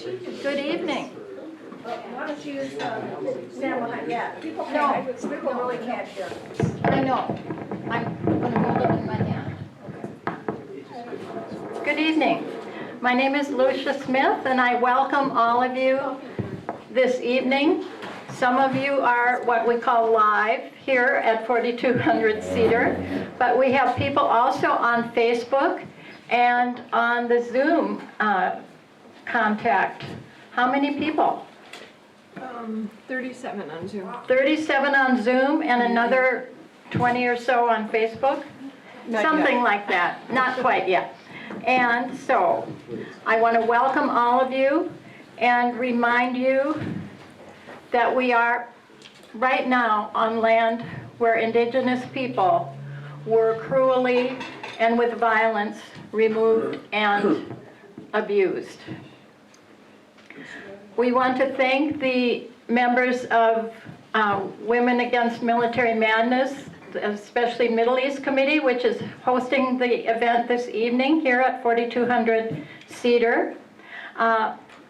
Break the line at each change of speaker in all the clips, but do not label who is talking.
Good evening.
Why don't you stand behind, yeah, people can't, people really can't hear.
I know. I'm going to hold it in my hand. Good evening. My name is Lucia Smith, and I welcome all of you this evening. Some of you are what we call live here at 4200 Cedar, but we have people also on Facebook and on the Zoom contact. How many people?
37 on Zoom.
37 on Zoom and another 20 or so on Facebook? Something like that. Not quite yet. And so I want to welcome all of you and remind you that we are right now on land where indigenous people were cruelly and with violence removed and abused. We want to thank the members of Women Against Military Madness, especially Middle East Committee, which is hosting the event this evening here at 4200 Cedar.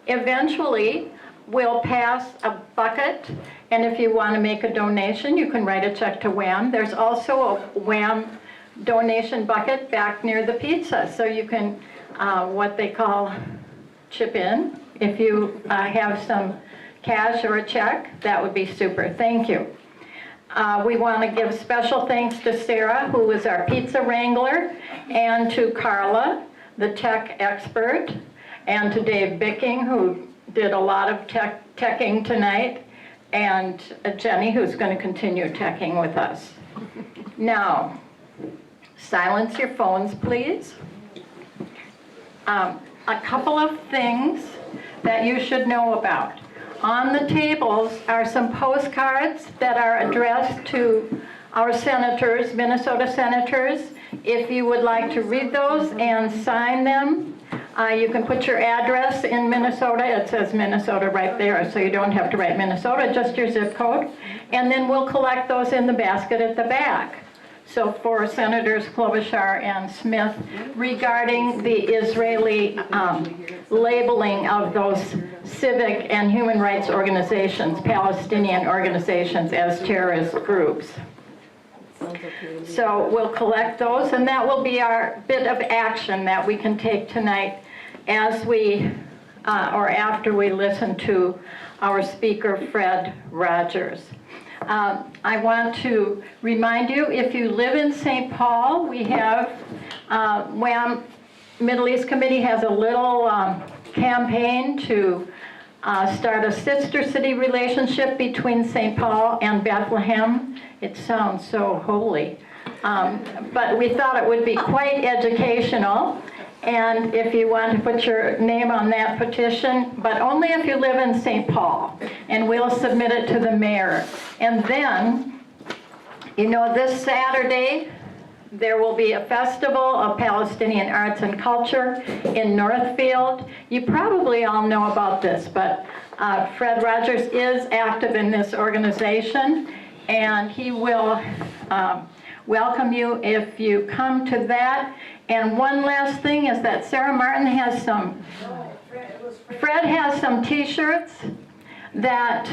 Eventually, we'll pass a bucket, and if you want to make a donation, you can write a check to WHAM. There's also a WHAM donation bucket back near the pizza, so you can, what they call, chip in. If you have some cash or a check, that would be super. Thank you. We want to give special thanks to Sarah, who was our pizza wrangler, and to Carla, the tech expert, and to Dave Bicking, who did a lot of teching tonight, and Jenny, who's going to continue teching with us. Now, silence your phones, please. A couple of things that you should know about. On the tables are some postcards that are addressed to our senators, Minnesota senators. If you would like to read those and sign them, you can put your address in Minnesota. It says Minnesota right there, so you don't have to write Minnesota, just your zip code. And then we'll collect those in the basket at the back. So for Senators Klobuchar and Smith, regarding the Israeli labeling of those civic and human rights organizations, Palestinian organizations, as terrorist groups. So we'll collect those, and that will be our bit of action that we can take tonight as we, or after we listen to our speaker, Fred Rogers. I want to remind you, if you live in St. Paul, we have, WHAM Middle East Committee has a little campaign to start a sister city relationship between St. Paul and Bethlehem. It sounds so holy, but we thought it would be quite educational. And if you want to put your name on that petition, but only if you live in St. Paul, and we'll submit it to the mayor. And then, you know, this Saturday, there will be a festival of Palestinian arts and culture in Northfield. You probably all know about this, but Fred Rogers is active in this organization, and he will welcome you if you come to that. And one last thing is that Sarah Martin has some, Fred has some t-shirts that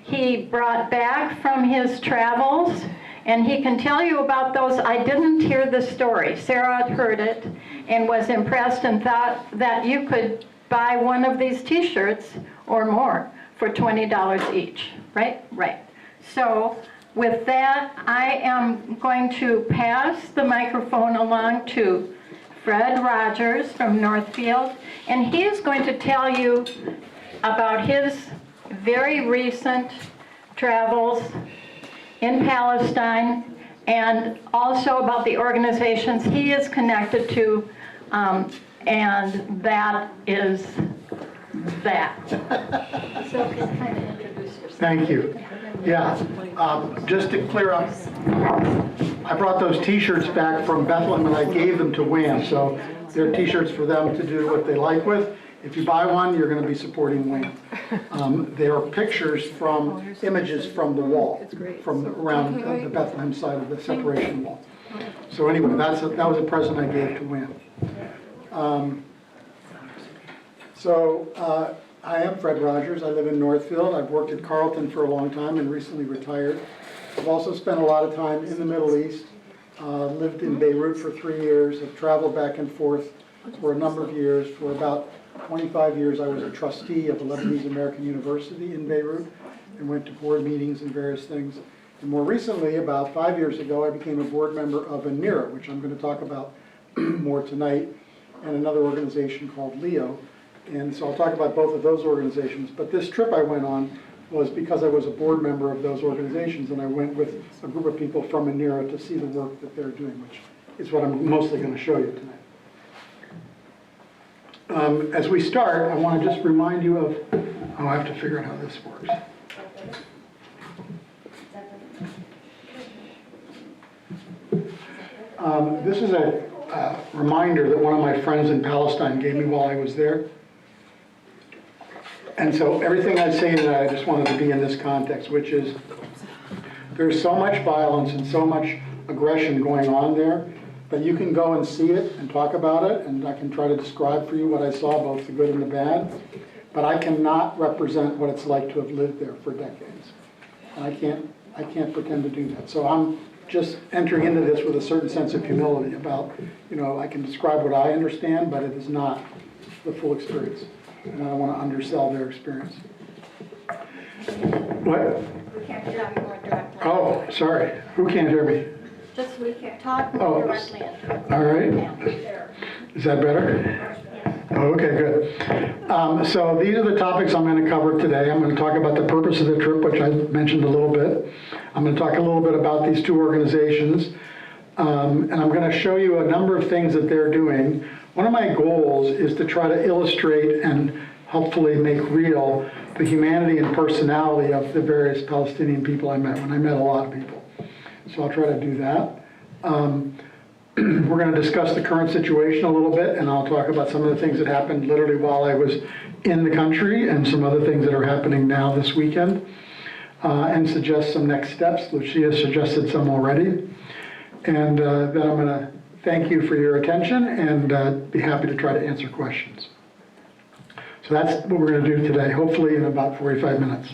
he brought back from his travels, and he can tell you about those. I didn't hear the story. Sarah heard it and was impressed and thought that you could buy one of these t-shirts or more for $20 each, right? Right. So with that, I am going to pass the microphone along to Fred Rogers from Northfield, and he is going to tell you about his very recent travels in Palestine and also about the organizations he is connected to, and that is that. So just kind of introduce yourself.
Thank you. Yeah, just to clear up, I brought those t-shirts back from Bethlehem and I gave them to WHAM, so they're t-shirts for them to do what they like with. If you buy one, you're going to be supporting WHAM. They are pictures from images from the wall, from around the Bethlehem side of the separation wall. So anyway, that was a present I gave to WHAM. I am Fred Rogers. I live in Northfield. I've worked at Carleton for a long time and recently retired. I've also spent a lot of time in the Middle East, lived in Beirut for 3 years, have traveled back and forth for a number of years. For about 25 years, I was a trustee of a Lebanese American university in Beirut and went to board meetings and various things. And more recently, about 5 years ago, I became a board member of ANIRA, which I'm going to talk about more tonight, and another organization called LEO. And so I'll talk about both of those organizations. But this trip I went on was because I was a board member of those organizations, and I went with a group of people from ANIRA to see the work that they're doing, which is what I'm mostly going to show you tonight. As we start, I want to just remind you of, I have to figure out how this works. This is a reminder that one of my friends in Palestine gave me while I was there. And so everything I say tonight, I just wanted to be in this context, which is there's so much violence and so much aggression going on there, but you can go and see it and talk about it, and I can try to describe for you what I saw, both the good and the bad, but I cannot represent what it's like to have lived there for decades. And I can't pretend to do that. So I'm just entering into this with a certain sense of humility about, I can describe what I understand, but it is not the full experience. And I don't want to undersell their experience. What?
We can't hear you more directly.
Oh, sorry. Who can't hear me?
Just we can't talk
Oh,
directly into it.
all right.
There.
Is that better? Oh, okay, good. So these are the topics I'm going to cover today. I'm going to talk about the purpose of the trip, which I mentioned a little bit. I'm going to talk a little bit about these two organizations. And I'm going to show you a number of things that they're doing. One of my goals is to try to illustrate and hopefully make real the humanity and personality of the various Palestinian people I met, when I met a lot of people. So I'll try to do that. We're going to discuss the current situation a little bit, and I'll talk about some of the things that happened literally while I was in the country and some other things that are happening now this weekend, and suggest some next steps. Lucia suggested some already. And then I'm going to thank you for your attention and be happy to try to answer questions. So that's what we're going to do today, hopefully in about 45 minutes.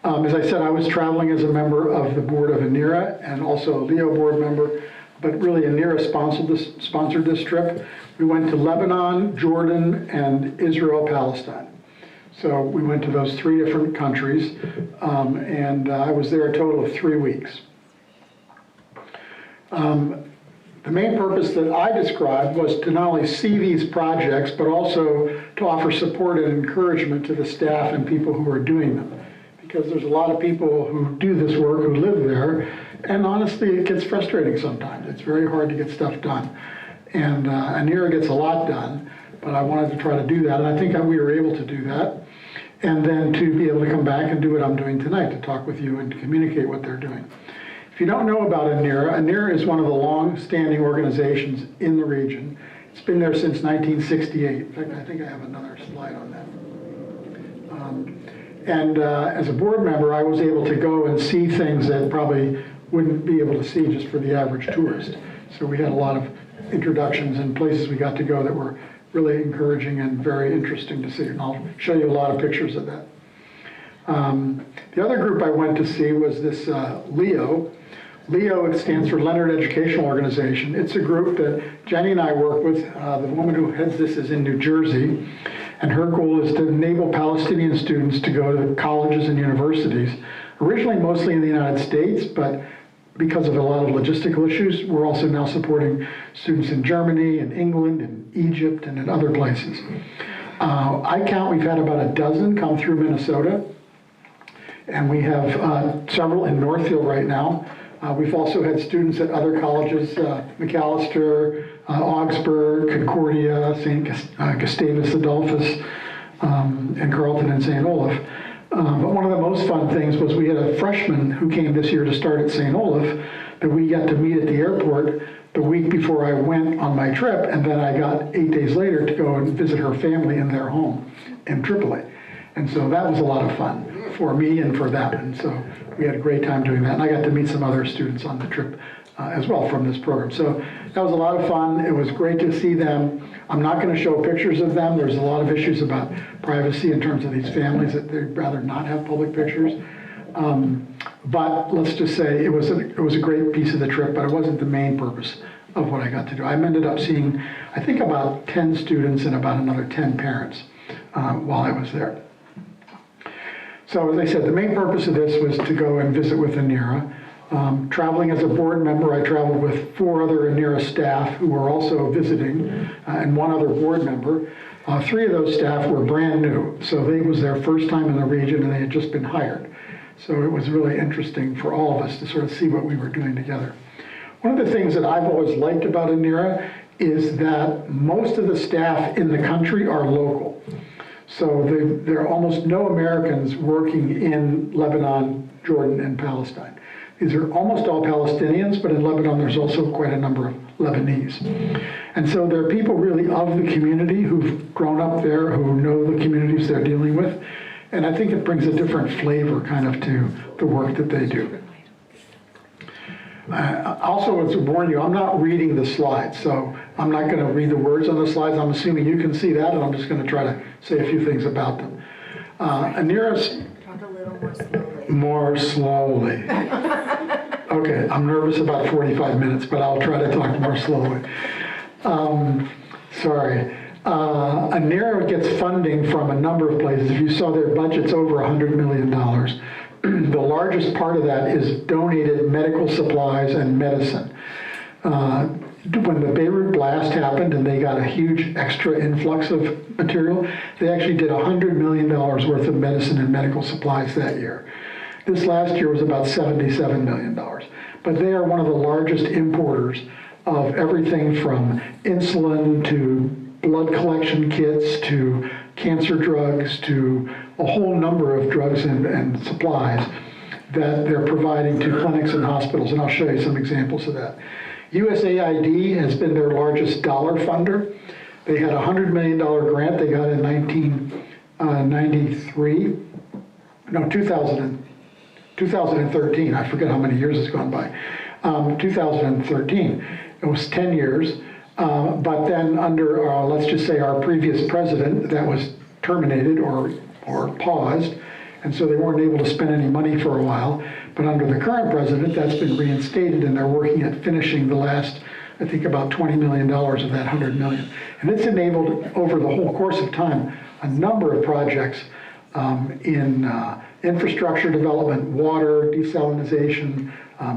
As I said, I was traveling as a member of the board of ANIRA and also a LEO board member, but really ANIRA sponsored this trip. We went to Lebanon, Jordan, and Israel, Palestine. So we went to those 3 different countries, and I was there a total of 3 weeks. The main purpose that I described was to not only see these projects, but also to offer support and encouragement to the staff and people who are doing them. Because there's a lot of people who do this work, who live there, and honestly, it gets frustrating sometimes. It's very hard to get stuff done. And ANIRA gets a lot done, but I wanted to try to do that, and I think we were able to do that. And then to be able to come back and do what I'm doing tonight, to talk with you and to communicate what they're doing. If you don't know about ANIRA, ANIRA is one of the long-standing organizations in the region. It's been there since 1968. In fact, I think I have another slide on that. As a board member, I was able to go and see things that probably wouldn't be able to see just for the average tourist. So we had a lot of introductions and places we got to go that were really encouraging and very interesting to see. And I'll show you a lot of pictures of that. The other group I went to see was this LEO. LEO, it stands for Leonard Educational Organization. It's a group that Jenny and I work with. The woman who heads this is in New Jersey, and her goal is to enable Palestinian students to go to colleges and universities, originally mostly in the United States, but because of a lot of logistical issues, we're also now supporting students in Germany and England and Egypt and in other places. I count we've had about a dozen come through Minnesota, and we have several in Northfield right now. We've also had students at other colleges, McAllister, Augsburg, Concordia, St. Gustavus Adolphus, and Carleton and St. Olaf. But one of the most fun things was we had a freshman who came this year to start at St. Olaf that we got to meet at the airport the week before I went on my trip, and then I got 8 days later to go and visit her family in their home in Tripoli. And so that was a lot of fun for me and for them. And so we had a great time doing that. And I got to meet some other students on the trip as well from this program. So that was a lot of fun. It was great to see them. I'm not going to show pictures of them. There's a lot of issues about privacy in terms of these families that they'd rather not have public pictures. But let's just say it was a great piece of the trip, but it wasn't the main purpose of what I got to do. I ended up seeing, I think, about 10 students and about another 10 parents while I was there. So as I said, the main purpose of this was to go and visit with ANERA. Traveling as a board member, I traveled with 4 other ANERA staff who were also visiting, and 1 other board member. 3 of those staff were brand new, so it was their first time in the region and they had just been hired. So it was really interesting for all of us to sort of see what we were doing together. One of the things that I've always liked about ANERA is that most of the staff in the country are local. So there are almost no Americans working in Lebanon, Jordan, and Palestine. These are almost all Palestinians, but in Lebanon there's also quite a number of Lebanese. And so there are people really of the community who've grown up there, who know the communities they're dealing with. And I think it brings a different flavor kind of to the work that they do. Also, to warn you, I'm not reading the slides, so I'm not going to read the words on the slides. I'm assuming you can see that, and I'm just going to try to say a few things about them. ANERA's...
Talk a little more slowly.
More slowly. Okay, I'm nervous about 45 minutes, but I'll try to talk more slowly. Sorry. ANERA gets funding from a number of places. If you saw their budget's over $100 million. The largest part of that is donated medical supplies and medicine. When the Beirut blast happened and they got a huge extra influx of material, they actually did $100 million worth of medicine and medical supplies that year. This last year was about $77 million. But they are one of the largest importers of everything from insulin to blood collection kits to cancer drugs to a whole number of drugs and supplies that they're providing to clinics and hospitals, and I'll show you some examples of that. USAID has been their largest dollar funder. They had a $100 million grant they got in 2013. I forget how many years has gone by. 2013. It was 10 years. But then under, let's just say, our previous president, that was terminated or paused, and so they weren't able to spend any money for a while. But under the current president, that's been reinstated, and they're working at finishing the last, I think, about $20 million of that $100 million. And it's enabled, over the whole course of time, a number of projects in infrastructure development, water, desalinization,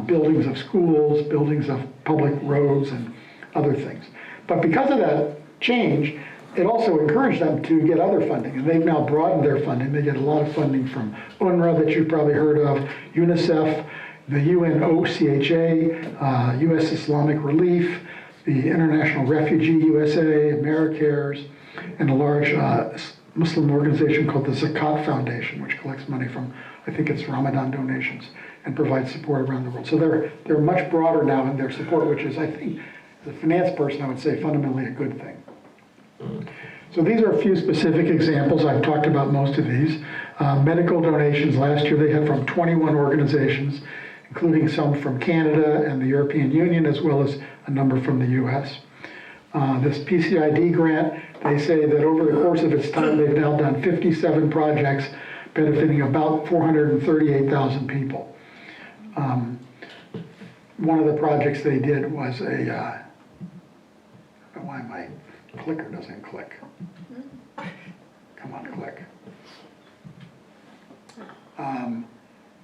buildings of schools, buildings of public roads, and other things. But because of that change, it also encouraged them to get other funding, and they've now broadened their funding. They get a lot of funding from UNRWA that you've probably heard of, UNICEF, the UNOCHA, U.S. Islamic Relief, the International Refugee USA, AmeriCares, and a large Muslim organization called the Zakat Foundation, which collects money from, I think it's Ramadan donations, and provides support around the world. So they're much broader now in their support, which is, I think, as a finance person, I would say fundamentally a good thing. So these are a few specific examples. I've talked about most of these. Medical donations last year they had from 21 organizations, including some from Canada and the European Union, as well as a number from the US. This PCID grant, they say that over the course of its time, they've now done 57 projects benefiting about 438,000 people. One of the projects they did was why my clicker doesn't click. Come on, click.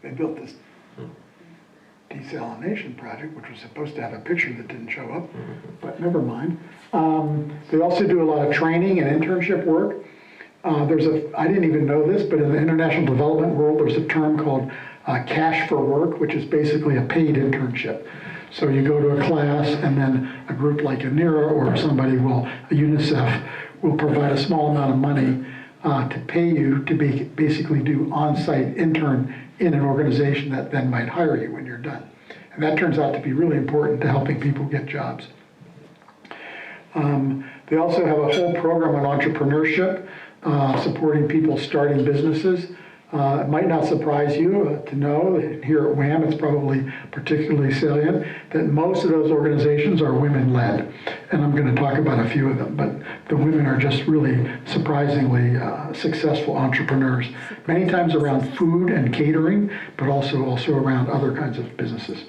They built this desalination project, which was supposed to have a picture that didn't show up, but never mind. They also do a lot of training and internship work. I didn't even know this, but in the international development world, there's a term called cash for work, which is basically a paid internship. So you go to a class, and then a group like ANERA or somebody UNICEF will provide a small amount of money to pay you to basically do on-site intern in an organization that then might hire you when you're done. And that turns out to be really important to helping people get jobs. They also have a whole program on entrepreneurship, supporting people starting businesses. It might not surprise you to know that here at WHAM, it's probably particularly salient, that most of those organizations are women-led. And I'm going to talk about a few of them, but the women are just really surprisingly successful entrepreneurs, many times around food and catering, but also around other kinds of businesses.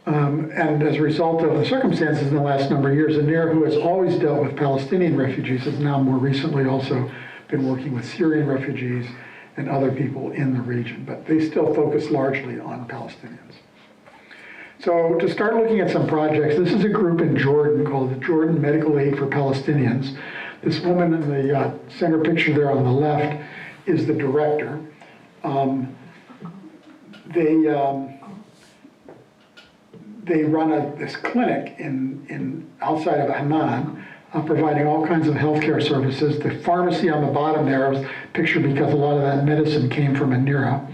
And as a result of the circumstances in the last number of years, ANIRA, who has always dealt with Palestinian refugees, has now more recently also been working with Syrian refugees and other people in the region, but they still focus largely on Palestinians. So to start looking at some projects, this is a group in Jordan called the Jordan Medical Aid for Palestinians. This woman in the center picture there on the left is the director. They run this clinic in outside of Amman, providing all kinds of healthcare services. The pharmacy on the bottom there is pictured because a lot of that medicine came from ANIRA.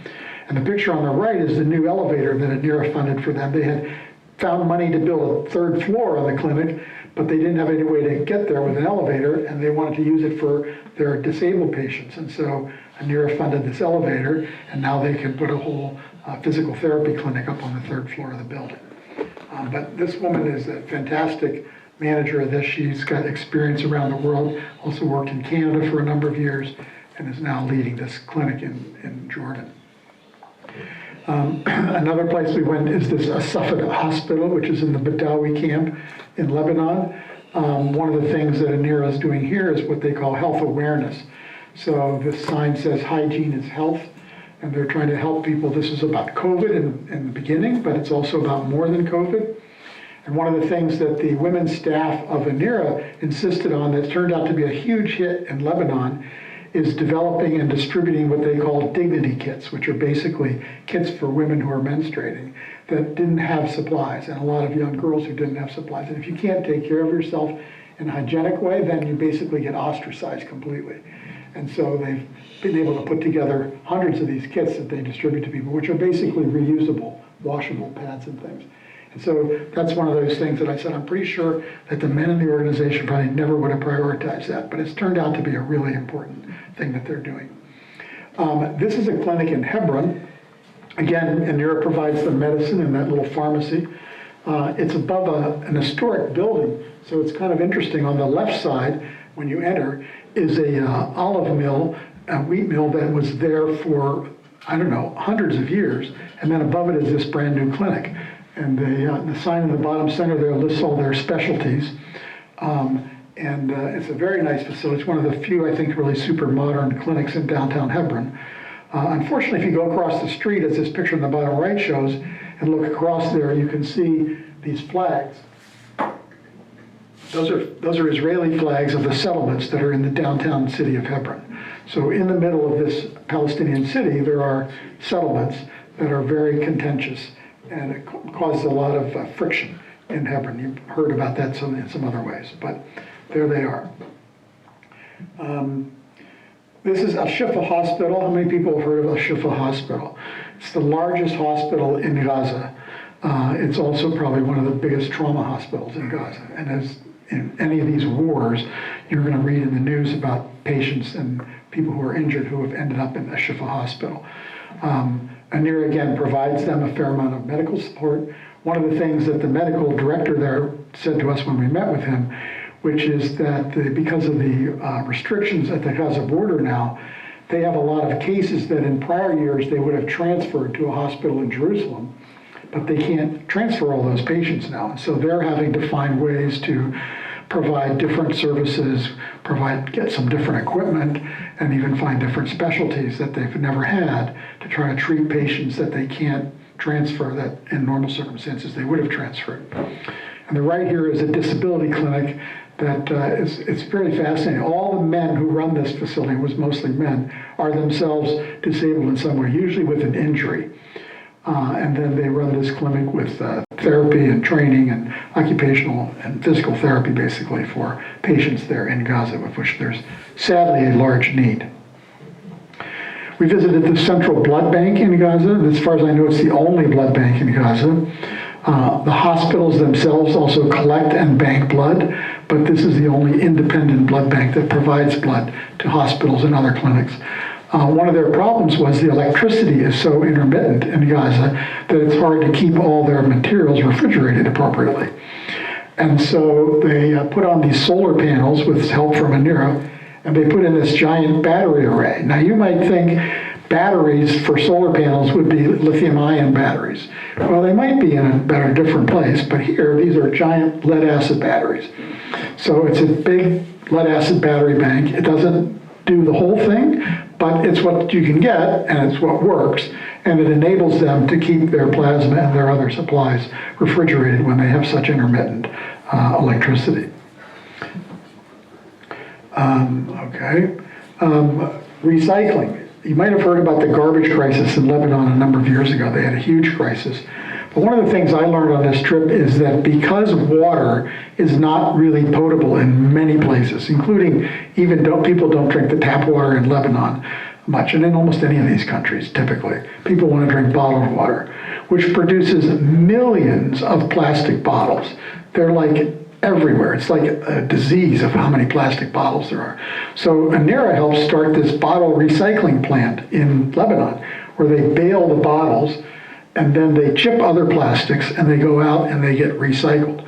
And the picture on the right is the new elevator that ANIRA funded for them. They had found money to build a third floor on the clinic, but they didn't have any way to get there with an elevator, and they wanted to use it for their disabled patients. And so ANIRA funded this elevator, and now they can put a whole physical therapy clinic up on the third floor of the building. But this woman is a fantastic manager of this. She's got experience around the world, also worked in Canada for a number of years, and is now leading this clinic in Jordan. Another place we went is this Asafat Hospital, which is in the Badawi camp in Lebanon. One of the things that ANIRA is doing here is what they call health awareness. So this sign says hygiene is health, and they're trying to help people. This is about COVID in the beginning, but it's also about more than COVID. And one of the things that the women's staff of ANIRA insisted on that turned out to be a huge hit in Lebanon is developing and distributing what they call dignity kits, which are basically kits for women who are menstruating that didn't have supplies, and a lot of young girls who didn't have supplies. And if you can't take care of yourself in a hygienic way, then you basically get ostracized completely. And so they've been able to put together hundreds of these kits that they distribute to people, which are basically reusable, washable pads and things. And so that's one of those things that I said, I'm pretty sure that the men in the organization probably never would have prioritized that, but it's turned out to be a really important thing that they're doing. This is a clinic in Hebron. Again, ANIRA provides the medicine in that little pharmacy. It's above an historic building, so it's kind of interesting. On the left side, when you enter, is a olive mill, a wheat mill that was there for, I don't know, hundreds of years, and then above it is this brand new clinic. And the sign in the bottom center there lists all their specialties. It's a very nice facility. It's one of the few, I think, really super modern clinics in downtown Hebron. Unfortunately, if you go across the street, as this picture in the bottom right shows, and look across there, you can see these flags. Those are Israeli flags of the settlements that are in the downtown city of Hebron. So in the middle of this Palestinian city, there are settlements that are very contentious, and it causes a lot of friction in Hebron. You've heard about that in some other ways, but there they are. This is Al-Shifa Hospital. How many people have heard of Al-Shifa Hospital? It's the largest hospital in Gaza. It's also probably one of the biggest trauma hospitals in Gaza. And as in any of these wars, you're going to read in the news about patients and people who are injured who have ended up in Al-Shifa Hospital. ANIRA, again, provides them a fair amount of medical support. One of the things that the medical director there said to us when we met with him, which is that because of the restrictions at the Gaza border now, they have a lot of cases that in prior years they would have transferred to a hospital in Jerusalem, but they can't transfer all those patients now. So they're having to find ways to provide different services, get some different equipment, and even find different specialties that they've never had to try to treat patients that they can't transfer that in normal circumstances they would have transferred. And the right here is a disability clinic that it's very fascinating. All the men who run this facility, it was mostly men, are themselves disabled in some way, usually with an injury. And then they run this clinic with therapy and training and occupational and physical therapy, basically, for patients there in Gaza, of which there's sadly a large need. We visited the Central Blood Bank in Gaza, and as far as I know, it's the only blood bank in Gaza. The hospitals themselves also collect and bank blood, but this is the only independent blood bank that provides blood to hospitals and other clinics. One of their problems was the electricity is so intermittent in Gaza that it's hard to keep all their materials refrigerated appropriately. And so they put on these solar panels with help from ANERA, and they put in this giant battery array. Now you might think batteries for solar panels would be lithium-ion batteries. Well, they might be in a better, different place, but here, these are giant lead-acid batteries. So it's a big lead-acid battery bank. It doesn't do the whole thing, but it's what you can get, and it's what works, and it enables them to keep their plasma and their other supplies refrigerated when they have such intermittent electricity. Recycling. You might have heard about the garbage crisis in Lebanon a number of years ago. They had a huge crisis. But one of the things I learned on this trip is that because water is not really potable in many places, including even people don't drink the tap water in Lebanon much, and in almost any of these countries, typically. People want to drink bottled water, which produces millions of plastic bottles. They're like everywhere. It's like a disease of how many plastic bottles there are. So ANERA helped start this bottle recycling plant in Lebanon, where they bale the bottles and then they chip other plastics and they go out and they get recycled.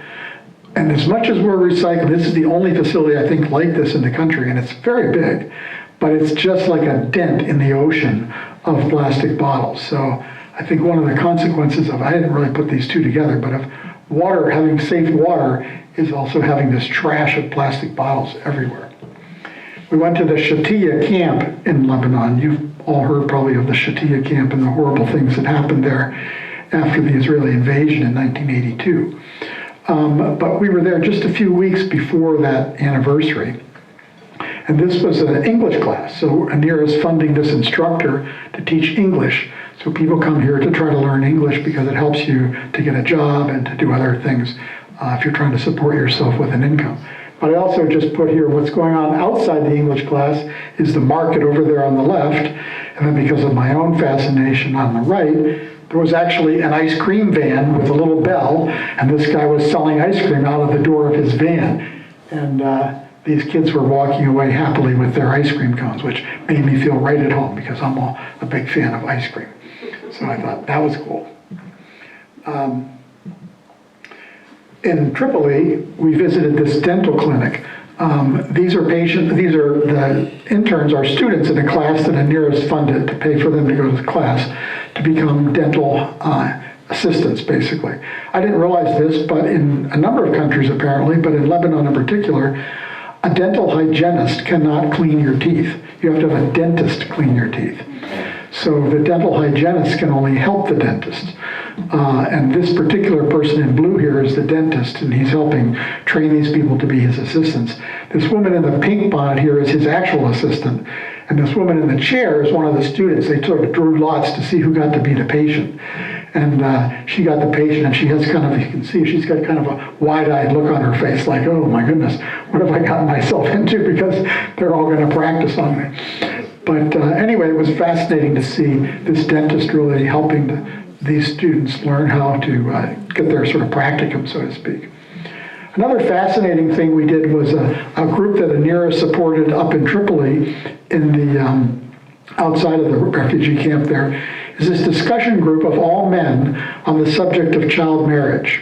And as much as we're recycling, this is the only facility I think like this in the country, and it's very big, but it's just like a dent in the ocean of plastic bottles. So I think one of the consequences of, I didn't really put these two together, but of water, having safe water, is also having this trash of plastic bottles everywhere. We went to the Shatiya camp in Lebanon. You've all heard probably of the Shatiya camp and the horrible things that happened there after the Israeli invasion in 1982. But we were there just a few weeks before that anniversary. And this was an English class. So ANERA is funding this instructor to teach English. So people come here to try to learn English because it helps you to get a job and to do other things if you're trying to support yourself with an income. But I also just put here what's going on outside the English class is the market over there on the left. And then because of my own fascination on the right, there was actually an ice cream van with a little bell, and this guy was selling ice cream out of the door of his van. And these kids were walking away happily with their ice cream cones, which made me feel right at home because I'm a big fan of ice cream. So I thought that was cool. In Tripoli, we visited this dental clinic. The interns are students in a class that ANERA has funded to pay for them to go to the class to become dental assistants, basically. I didn't realize this, but in a number of countries apparently, but in Lebanon in particular, a dental hygienist cannot clean your teeth. You have to have a dentist clean your teeth. So the dental hygienist can only help the dentist. And this particular person in blue here is the dentist, and he's helping train these people to be his assistants. This woman in the pink bonnet here is his actual assistant, and this woman in the chair is one of the students. They sort of drew lots to see who got to be the patient. And she got the patient, and she has kind of, you can see, she's got kind of a wide-eyed look on her face, like, oh my goodness, what have I gotten myself into? Because they're all going to practice on me. But anyway, it was fascinating to see this dentist really helping these students learn how to get their sort of practicum, so to speak. Another fascinating thing we did was a group that ANERA supported up in Tripoli in the outside of the refugee camp there, is this discussion group of all men on the subject of child marriage.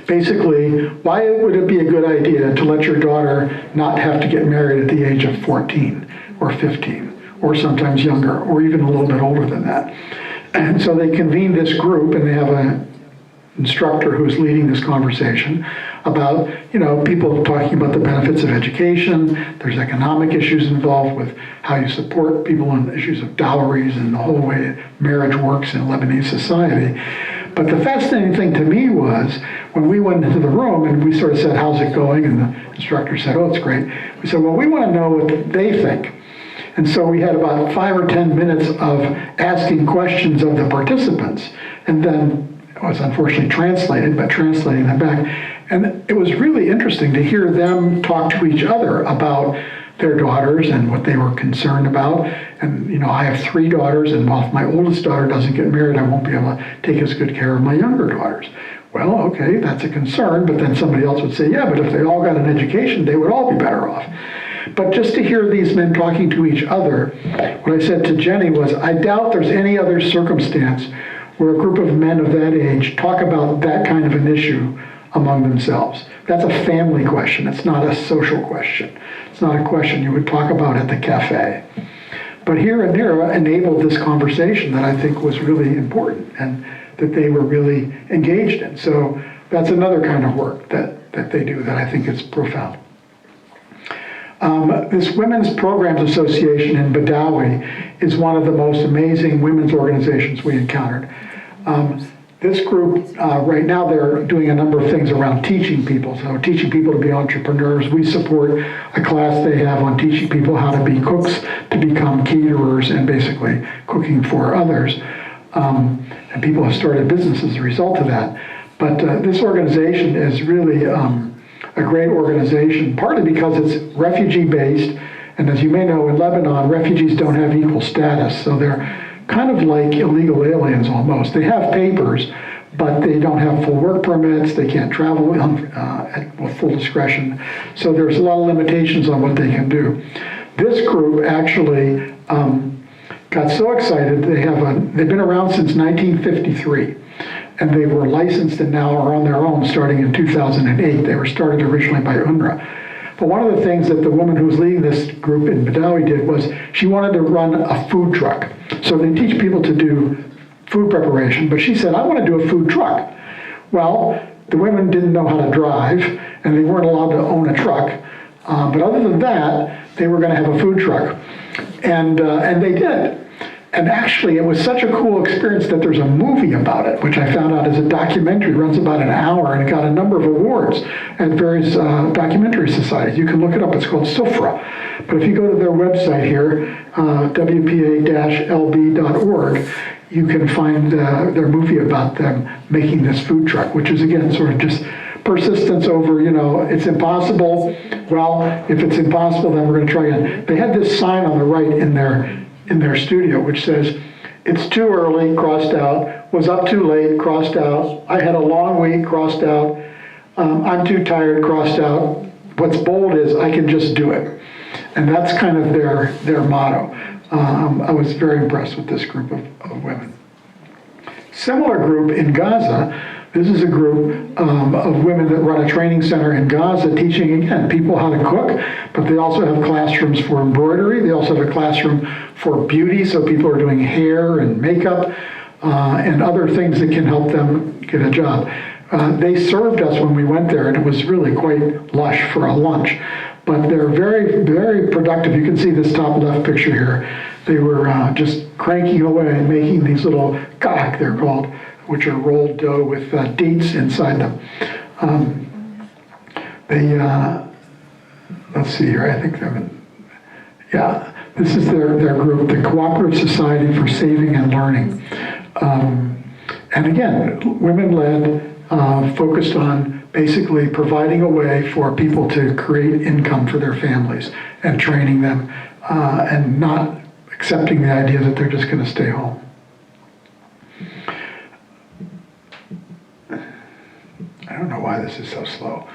Basically, why would it be a good idea to let your daughter not have to get married at the age of 14 or 15 or sometimes younger or even a little bit older than that? And so they convened this group, and they have an instructor who's leading this conversation about, people talking about the benefits of education. There's economic issues involved with how you support people on issues of dowries and the whole way marriage works in Lebanese society. But the fascinating thing to me was when we went into the room and we sort of said, how's it going? And the instructor said, oh, it's great. We said, well, we want to know what they think. And so we had about 5 or 10 minutes of asking questions of the participants. And then it was unfortunately translated, but translating them back. And it was really interesting to hear them talk to each other about their daughters and what they were concerned about. And, I have 3 daughters, and while if my oldest daughter doesn't get married, I won't be able to take as good care of my younger daughters. Well, okay, that's a concern, but then somebody else would say, yeah, but if they all got an education, they would all be better off. But just to hear these men talking to each other, what I said to Jenny was, I doubt there's any other circumstance where a group of men of that age talk about that kind of an issue among themselves. That's a family question. It's not a social question. It's not a question you would talk about at the cafe. But here Anira enabled this conversation that I think was really important and that they were really engaged in. So that's another kind of work that they do that I think is profound. This Women's Programs Association in Badawi is one of the most amazing women's organizations we encountered. This group, right now, they're doing a number of things around teaching people. So teaching people to be entrepreneurs. We support a class they have on teaching people how to be cooks, to become caterers, and basically cooking for others. And people have started businesses as a result of that. But this organization is really a great organization, partly because it's refugee-based. And as you may know, in Lebanon, refugees don't have equal status. So they're kind of like illegal aliens almost. They have papers, but they don't have full work permits. They can't travel with full discretion. So there's a lot of limitations on what they can do. This group actually got so excited. They've been around since 1953, and they were licensed and now are on their own starting in 2008. They were started originally by UNRWA. But one of the things that the woman who was leading this group in Badawi did was she wanted to run a food truck. So they teach people to do food preparation, but she said, I want to do a food truck. Well, the women didn't know how to drive, and they weren't allowed to own a truck. But other than that, they were going to have a food truck. And they did. And actually, it was such a cool experience that there's a movie about it, which I found out is a documentary. It runs about an hour, and it got a number of awards at various documentary societies. You can look it up. It's called Sufra. But if you go to their website here, wpa-lb.org, you can find their movie about them making this food truck, which is, again, sort of just persistence over, it's impossible. Well, if it's impossible, then we're going to try again. They had this sign on the right in their studio, which says, it's too early, crossed out, was up too late, crossed out, I had a long week, crossed out, I'm too tired, crossed out. What's bold is, I can just do it. And that's kind of their motto. I was very impressed with this group of women. Similar group in Gaza. This is a group of women that run a training center in Gaza teaching, again, people how to cook, but they also have classrooms for embroidery. They also have a classroom for beauty, so people are doing hair and makeup and other things that can help them get a job. They served us when we went there, and it was really quite lush for a lunch. But they're very, very productive. You can see this top left picture here. They were just cranking away and making these little kak, they're called, which are rolled dough with dates inside them. Let's see here, I think this is their group, the Cooperative Society for Saving and Learning. And again, women-led, focused on basically providing a way for people to create income for their families and training them and not accepting the idea that they're just going to stay home. I don't know why this is so slow.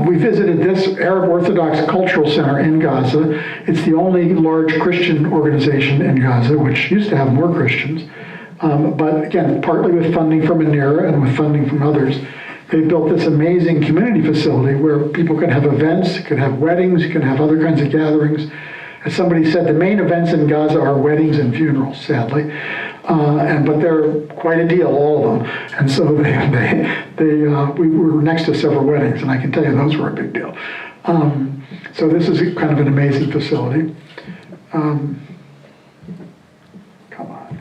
We visited this Arab Orthodox Cultural Center in Gaza. It's the only large Christian organization in Gaza, which used to have more Christians. But again, partly with funding from Anira and with funding from others, they built this amazing community facility where people can have events, can have weddings, can have other kinds of gatherings. As somebody said, the main events in Gaza are weddings and funerals, sadly. But they're quite a deal, all of them. And so we were next to several weddings, and I can tell you those were a big deal. So this is kind of an amazing facility. Come on.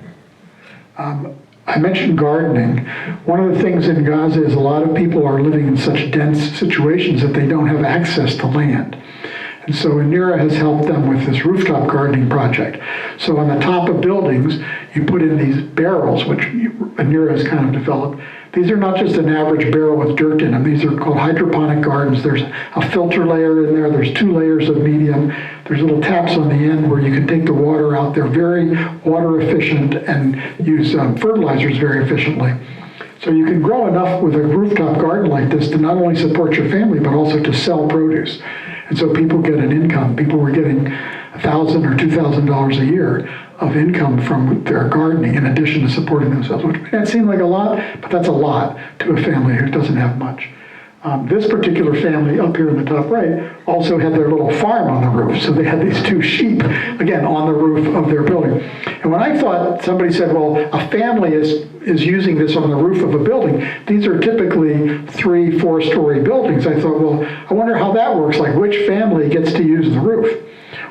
I mentioned gardening. One of the things in Gaza is a lot of people are living in such dense situations that they don't have access to land. And so Anira has helped them with this rooftop gardening project. So on the top of buildings, you put in these barrels, which Anira has kind of developed. These are not just an average barrel with dirt in them. These are called hydroponic gardens. There's a filter layer in there. There's 2 layers of medium. There's little taps on the end where you can take the water out. They're very water efficient and use fertilizers very efficiently. So you can grow enough with a rooftop garden like this to not only support your family, but also to sell produce. And so people get an income. People were getting $1,000 or $2,000 a year of income from their gardening in addition to supporting themselves, which may not seem like a lot, but that's a lot to a family who doesn't have much. This particular family up here in the top right also had their little farm on the roof. So they had these 2 sheep, again, on the roof of their building. And when I thought, somebody said, well, a family is using this on the roof of a building, these are typically 3-4-story buildings. I thought, well, I wonder how that works, like which family gets to use the roof?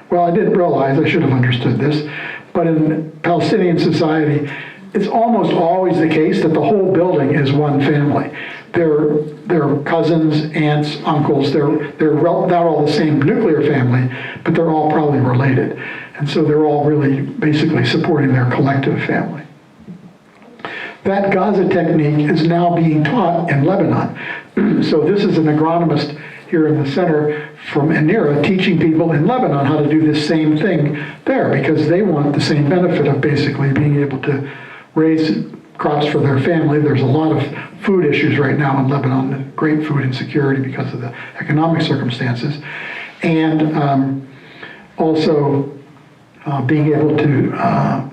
Well, I didn't realize, I should have understood this, but in Palestinian society, it's almost always the case that the whole building is one family. They're cousins, aunts, uncles. They're not all the same nuclear family, but they're all probably related. And so they're all really basically supporting their collective family. That Gaza technique is now being taught in Lebanon. So this is an agronomist here in the center from Enira teaching people in Lebanon how to do this same thing there, because they want the same benefit of basically being able to raise crops for their family. There's a lot of food issues right now in Lebanon, great food insecurity because of the economic circumstances, and also being able to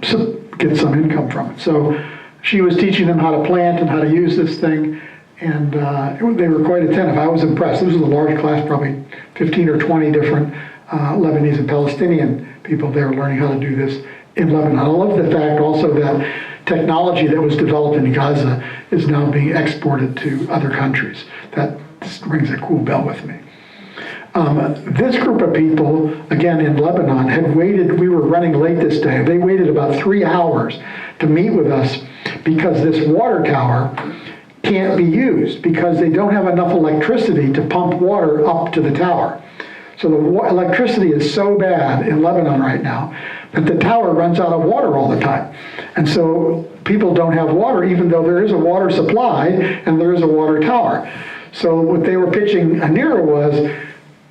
get some income from it. So she was teaching them how to plant and how to use this thing, and they were quite attentive. I was impressed. This was a large class, probably 15 or 20 different Lebanese and Palestinian people there learning how to do this in Lebanon. I love the fact also that technology that was developed in Gaza is now being exported to other countries. That rings a cool bell with me. This group of people, again in Lebanon, had waited. We were running late this day. They waited about 3 hours to meet with us because this water tower can't be used because they don't have enough electricity to pump water up to the tower. So the electricity is so bad in Lebanon right now that the tower runs out of water all the time. And so people don't have water, even though there is a water supply and there is a water tower. So what they were pitching Enira was,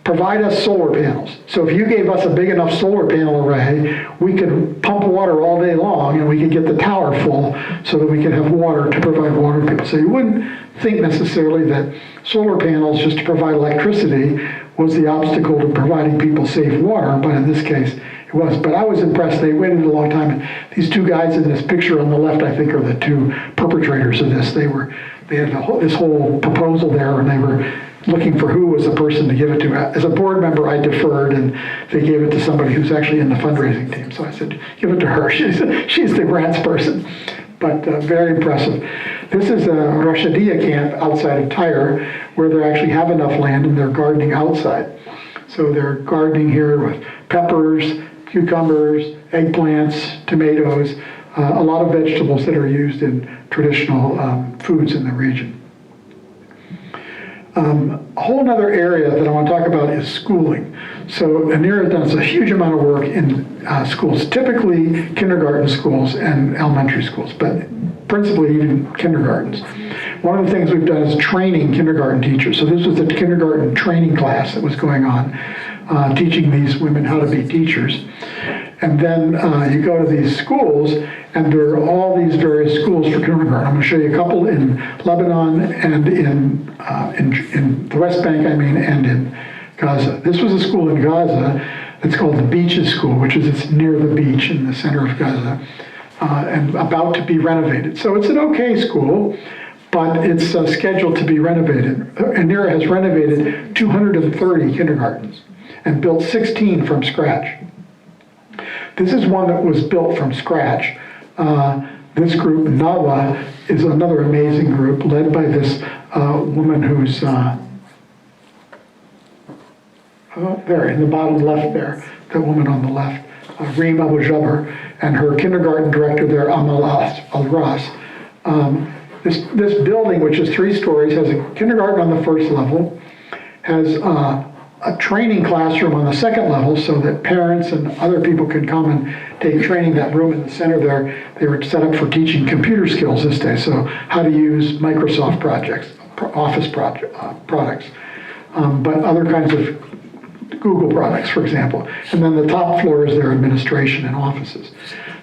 provide us solar panels. So if you gave us a big enough solar panel array, we could pump water all day long and we could get the tower full so that we could have water to provide water to people. So you wouldn't think necessarily that solar panels just to provide electricity was the obstacle to providing people safe water, but in this case it was. But I was impressed. They waited a long time. And these 2 guys in this picture on the left, I think, are the 2 perpetrators of this. They had this whole proposal there, and they were looking for who was the person to give it to. As a board member, I deferred, and they gave it to somebody who's actually in the fundraising team. So I said, give it to her. She's the grants person. But very impressive. This is a Rashadia camp outside of Tyre, where they actually have enough land and they're gardening outside. So they're gardening here with peppers, cucumbers, eggplants, tomatoes, a lot of vegetables that are used in traditional foods in the region. A whole other area that I want to talk about is schooling. So Enira does a huge amount of work in schools, typically kindergarten schools and elementary schools, but principally even kindergartens. One of the things we've done is training kindergarten teachers. So this was a kindergarten training class that was going on, teaching these women how to be teachers. And then you go to these schools, and there are all these various schools for kindergarten. I'm going to show you a couple in Lebanon and in the West Bank, and in Gaza. This was a school in Gaza that's called the Beaches School, which is it's near the beach in the center of Gaza, and about to be renovated. So it's an okay school, but it's scheduled to be renovated. Enira has renovated 230 kindergartens and built 16 from scratch. This is one that was built from scratch. This group, Nawa, is another amazing group led by this woman who's there in the bottom left there, the woman on the left, Reem Abu Jabr, and her kindergarten director there, Amal Al-Ras. This building, which is 3 stories, has a kindergarten on the first level, has a training classroom on the second level so that parents and other people can come and take training. That room in the center there, they were set up for teaching computer skills this day, so how to use Microsoft projects, Office products, but other kinds of Google products, for example. And then the top floor is their administration and offices.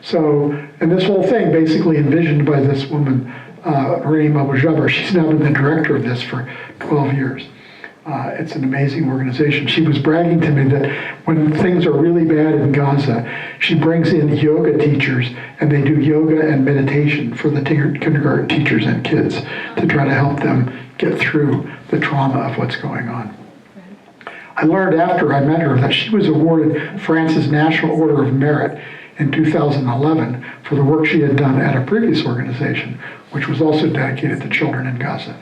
So, and this whole thing basically envisioned by this woman, Reem Abu Jaber. She's now been the director of this for 12 years. It's an amazing organization. She was bragging to me that when things are really bad in Gaza, she brings in yoga teachers and they do yoga and meditation for the kindergarten teachers and kids to try to help them get through the trauma of what's going on. I learned after I met her that she was awarded France's National Order of Merit in 2011 for the work she had done at a previous organization, which was also dedicated to children in Gaza,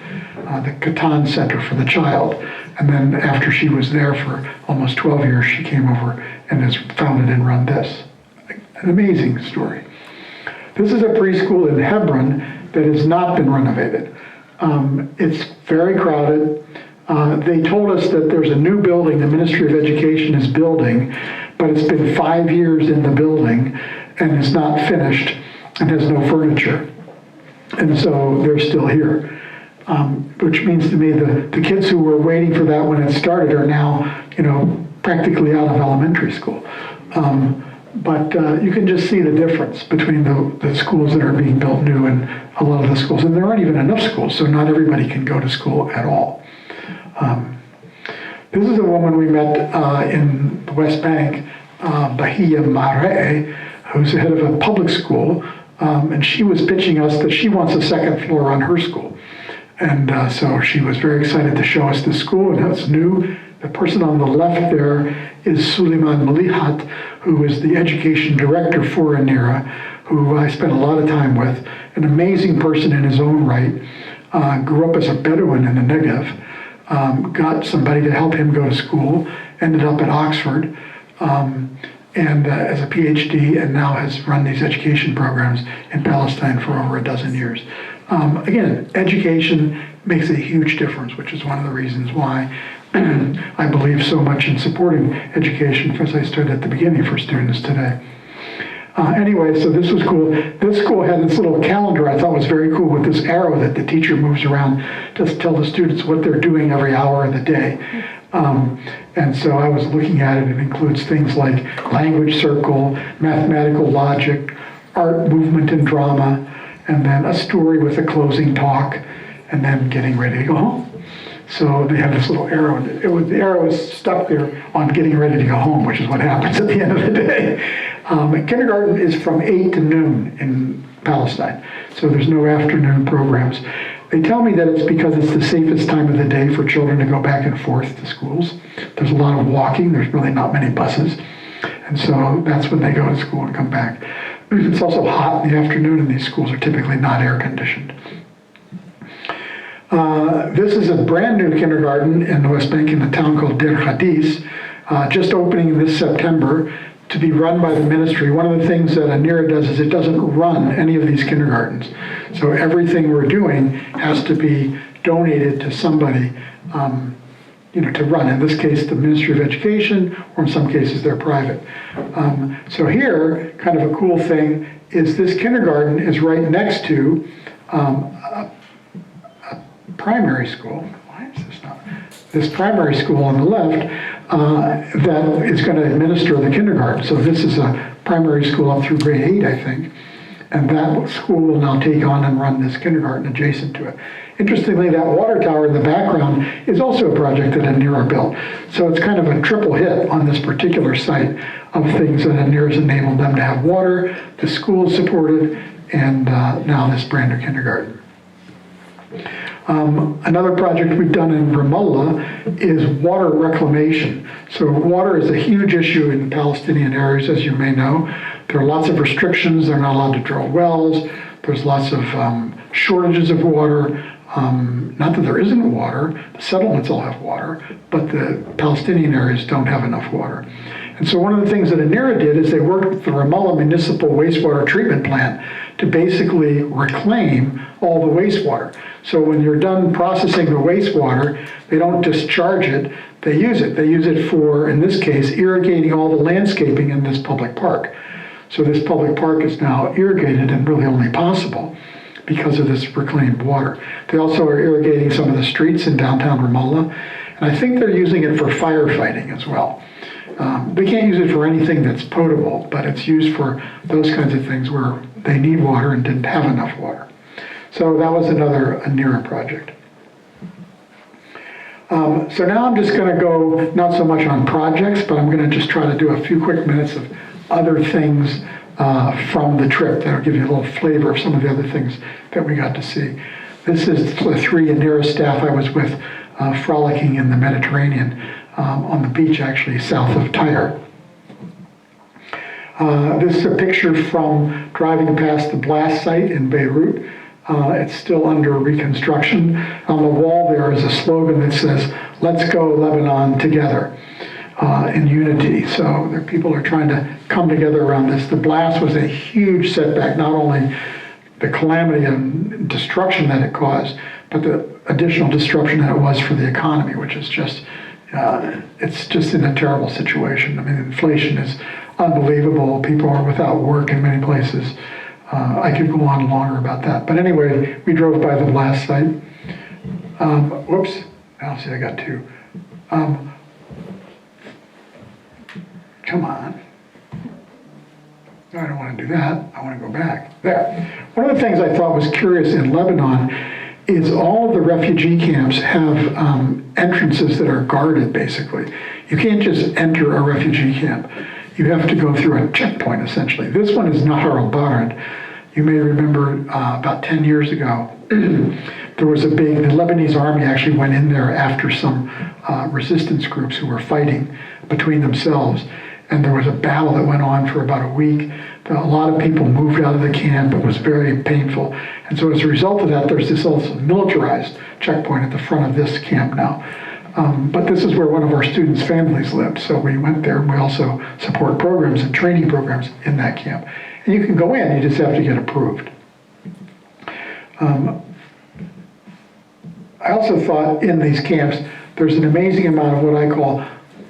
the Catan Center for the Child. And then after she was there for almost 12 years, she came over and has founded and run this. An amazing story. This is a preschool in Hebron that has not been renovated. It's very crowded. They told us that there's a new building the Ministry of Education is building, but it's been 5 years in the building and is not finished and has no furniture. And so they're still here, which means to me the kids who were waiting for that when it started are now, practically out of elementary school. But you can just see the difference between the schools that are being built new and a lot of the schools. And there aren't even enough schools, so not everybody can go to school at all. This is a woman we met in the West Bank, Bahia Mare, who's the head of a public school, and she was pitching us that she wants a second floor on her school. And so she was very excited to show us the school, and it's new. The person on the left there is Suleiman Malihat, who is the education director for ANIRA, who I spent a lot of time with, an amazing person in his own right, grew up as a Bedouin in the Negev, got somebody to help him go to school, ended up at Oxford, and as a PhD, and now has run these education programs in Palestine for over a dozen years. Again, education makes a huge difference, which is one of the reasons why I believe so much in supporting education, as I started at the beginning, for students today. Anyway, so this was cool. This school had this little calendar I thought was very cool with this arrow that the teacher moves around to tell the students what they're doing every hour of the day. And so I was looking at it. It includes things like language circle, mathematical logic, art, movement, and drama, and then a story with a closing talk, and then getting ready to go home. So they have this little arrow, and the arrow is stuck there on getting ready to go home, which is what happens at the end of the day. Kindergarten is from 8 to noon in Palestine, so there's no afternoon programs. They tell me that it's because it's the safest time of the day for children to go back and forth to schools. There's a lot of walking, there's really not many buses, and so that's when they go to school and come back. It's also hot in the afternoon, and these schools are typically not air conditioned. This is a brand new kindergarten in the West Bank in a town called Deir Hadis, just opening this September, to be run by the ministry. One of the things that ANIRA does is it doesn't run any of these kindergartens. So everything we're doing has to be donated to somebody, to run. In this case, the Ministry of Education, or in some cases, they're private. So here, kind of a cool thing is this kindergarten is right next to a primary school. Why is this not? This primary school on the left that is going to administer the kindergarten. So this is a primary school up through grade 8, I think. And that school will now take on and run this kindergarten adjacent to it. Interestingly, that water tower in the background is also a project that ANIRA built. So it's kind of a triple hit on this particular site of things that ANIRA's enabled them to have water, the school is supported, and now this brand new kindergarten. Another project we've done in Ramallah is water reclamation. So water is a huge issue in the Palestinian areas, as you may know. There are lots of restrictions. They're not allowed to drill wells. There's lots of shortages of water. Not that there isn't water. The settlements all have water, but the Palestinian areas don't have enough water. And so one of the things that ANIRA did is they worked with the Ramallah Municipal Wastewater Treatment Plant to basically reclaim all the wastewater. So when you're done processing the wastewater, they don't discharge it, they use it. They use it for, in this case, irrigating all the landscaping in this public park. So this public park is now irrigated and really only possible because of this reclaimed water. They also are irrigating some of the streets in downtown Ramallah, and I think they're using it for firefighting as well. They can't use it for anything that's potable, but it's used for those kinds of things where they need water and didn't have enough water. So that was another NERA project. So now I'm just going to go, not so much on projects, but I'm going to just try to do a few quick minutes of other things from the trip that'll give you a little flavor of some of the other things that we got to see. This is the 3 NERA staff I was with frolicking in the Mediterranean on the beach, actually, south of Tyre. This is a picture from driving past the blast site in Beirut. It's still under reconstruction. On the wall there is a slogan that says, "Let's go Lebanon together," in unity. So there, people are trying to come together around this. The blast was a huge setback, not only the calamity and destruction that it caused, but the additional disruption that it was for the economy, which is just, it's just in a terrible situation. I mean, inflation is unbelievable. People are without work in many places. I could go on longer about that. But anyway, we drove by the blast site. Whoops, now see I got 2. Come on. No, I don't want to do that. I want to go back. There. One of the things I thought was curious in Lebanon is all of the refugee camps have entrances that are guarded, basically. You can't just enter a refugee camp. You have to go through a checkpoint, essentially. This one is Nahar al-Bared. You may remember about 10 years ago, there was the Lebanese army actually went in there after some resistance groups who were fighting between themselves. And there was a battle that went on for about a week. A lot of people moved out of the camp. It was very painful. And so as a result of that, there's this also militarized checkpoint at the front of this camp now. But this is where one of our students' families lived. So we went there, and we also support programs and training programs in that camp. And you can go in, you just have to get approved. I also thought in these camps, there's an amazing amount of what I call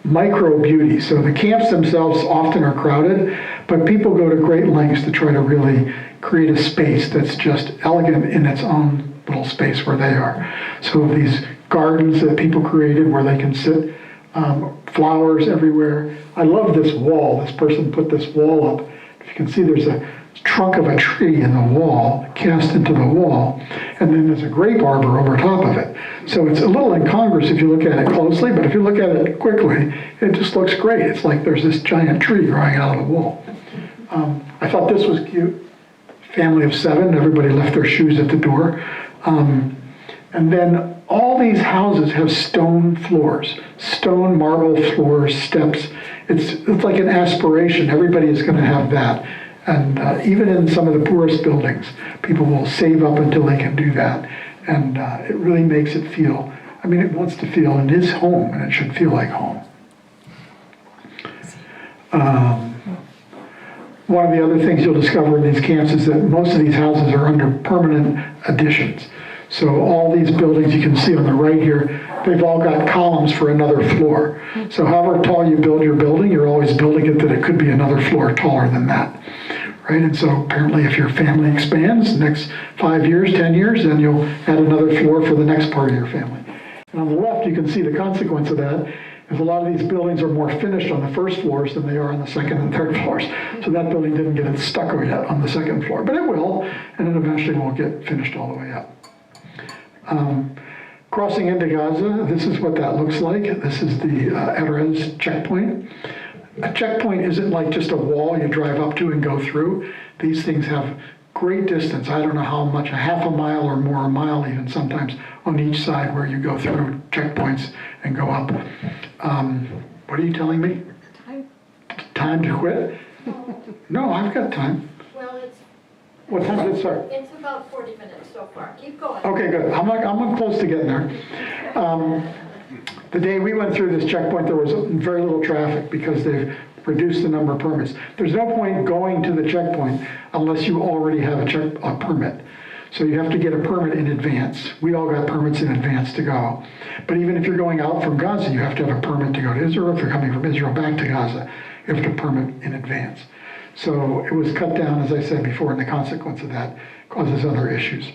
micro beauty. So the camps themselves often are crowded, but people go to great lengths to try to really create a space that's just elegant in its own little space where they are. So these gardens that people created where they can sit, flowers everywhere. I love this wall. This person put this wall up. If you can see, there's a trunk of a tree in the wall, cast into the wall, and then there's a grape arbor over top of it. So it's a little incongruous if you look at it closely, but if you look at it quickly, it just looks great. It's like there's this giant tree growing out of the wall. I thought this was cute. Family of 7, everybody left their shoes at the door. And then all these houses have stone floors, stone marble floors, steps. It's like an aspiration. Everybody is going to have that. And even in some of the poorest buildings, people will save up until they can do that. And it really makes it feel, I mean, it wants to feel, and it is home, and it should feel like home. One of the other things you'll discover in these camps is that most of these houses are under permanent additions. So all these buildings you can see on the right here, they've all got columns for another floor. So however tall you build your building, you're always building it that it could be another floor taller than that. Right? And so apparently if your family expands next 5 years, 10 years, then you'll add another floor for the next part of your family. And on the left, you can see the consequence of that is a lot of these buildings are more finished on the first floors than they are on the second and third floors. So that building didn't get its stucco yet on the second floor, but it will, and it eventually will get finished all the way up. Crossing into Gaza, this is what that looks like. This is the Erez checkpoint. A checkpoint isn't like just a wall you drive up to and go through. These things have great distance. I don't know how much, a half a mile or more, a mile even sometimes on each side where you go through checkpoints and go up. What are you telling me?
Time.
Time to quit? No, I've got time.
Well,
What time did it start?
it's about 40 minutes so far. Keep going.
Okay, good. I'm close to getting there. The day we went through this checkpoint, there was very little traffic because they've reduced the number of permits. There's no point going to the checkpoint unless you already have a permit. So you have to get a permit in advance. We all got permits in advance to go. But even if you're going out from Gaza, you have to have a permit to go to Israel. If you're coming from Israel back to Gaza, you have to permit in advance. So it was cut down, as I said before, and the consequence of that causes other issues.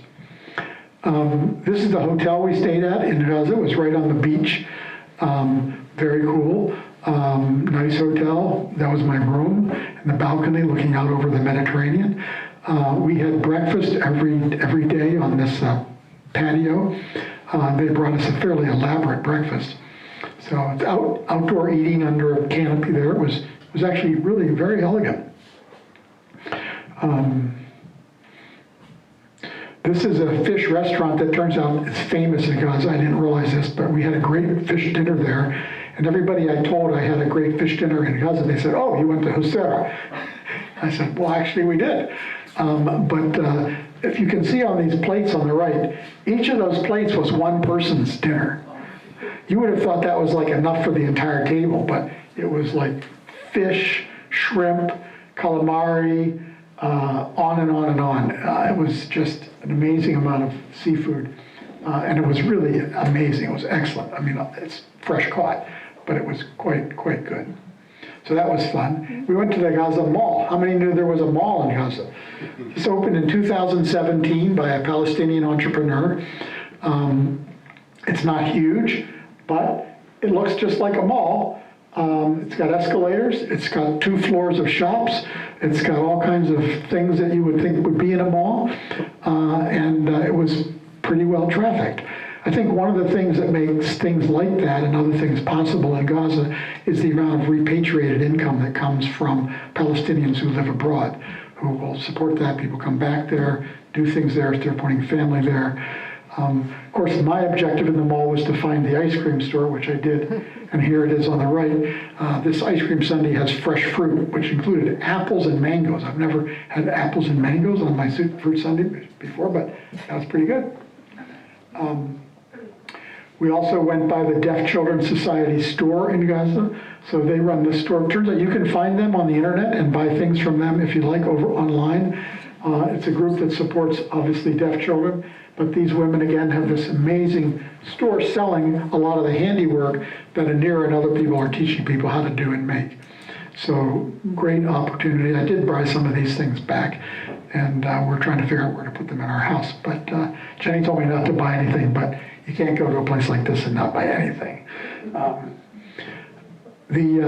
This is the hotel we stayed at in Gaza. It was right on the beach. Very cool. Nice hotel. That was my room, and the balcony looking out over the Mediterranean.
We had breakfast every day on this patio. They brought us a fairly elaborate breakfast. So it's outdoor eating under a canopy there. It was actually really very elegant. This is a fish restaurant that turns out is famous in Gaza. I didn't realize this, but we had a great fish dinner there. And everybody I told I had a great fish dinner in Gaza, they said, "Oh, you went to Husera." I said, "Well, actually we did." But if you can see on these plates on the right, each of those plates was one person's dinner. You would have thought that was like enough for the entire table, but it was like fish, shrimp, calamari, on and on and on. It was just an amazing amount of seafood, and it was really amazing. It was excellent. I mean, it's fresh caught, but it was quite good. So that was fun. We went to the Gaza Mall. How many knew there was a mall in Gaza? This opened in 2017 by a Palestinian entrepreneur. It's not huge, but it looks just like a mall. It's got escalators, it's got 2 floors of shops, it's got all kinds of things that you would think would be in a mall, and it was pretty well trafficked. I think one of the things that makes things like that and other things possible in Gaza is the amount of repatriated income that comes from Palestinians who live abroad, who will support that. People come back there, do things there, start putting family there. Of course, my objective in the mall was to find the ice cream store, which I did, and here it is on the right. This ice cream sundae has fresh fruit, which included apples and mangoes. I've never had apples and mangoes on my fruit sundae before, but that was pretty good. We also went by the Deaf Children's Society store in Gaza. So they run this store. It turns out you can find them on the internet and buy things from them if you like over online. It's a group that supports, obviously, deaf children. But these women, again, have this amazing store selling a lot of the handiwork that Anira and other people are teaching people how to do and make. So great opportunity. I did buy some of these things back, and we're trying to figure out where to put them in our house. But Jenny told me not to buy anything, but you can't go to a place like this and not buy anything. The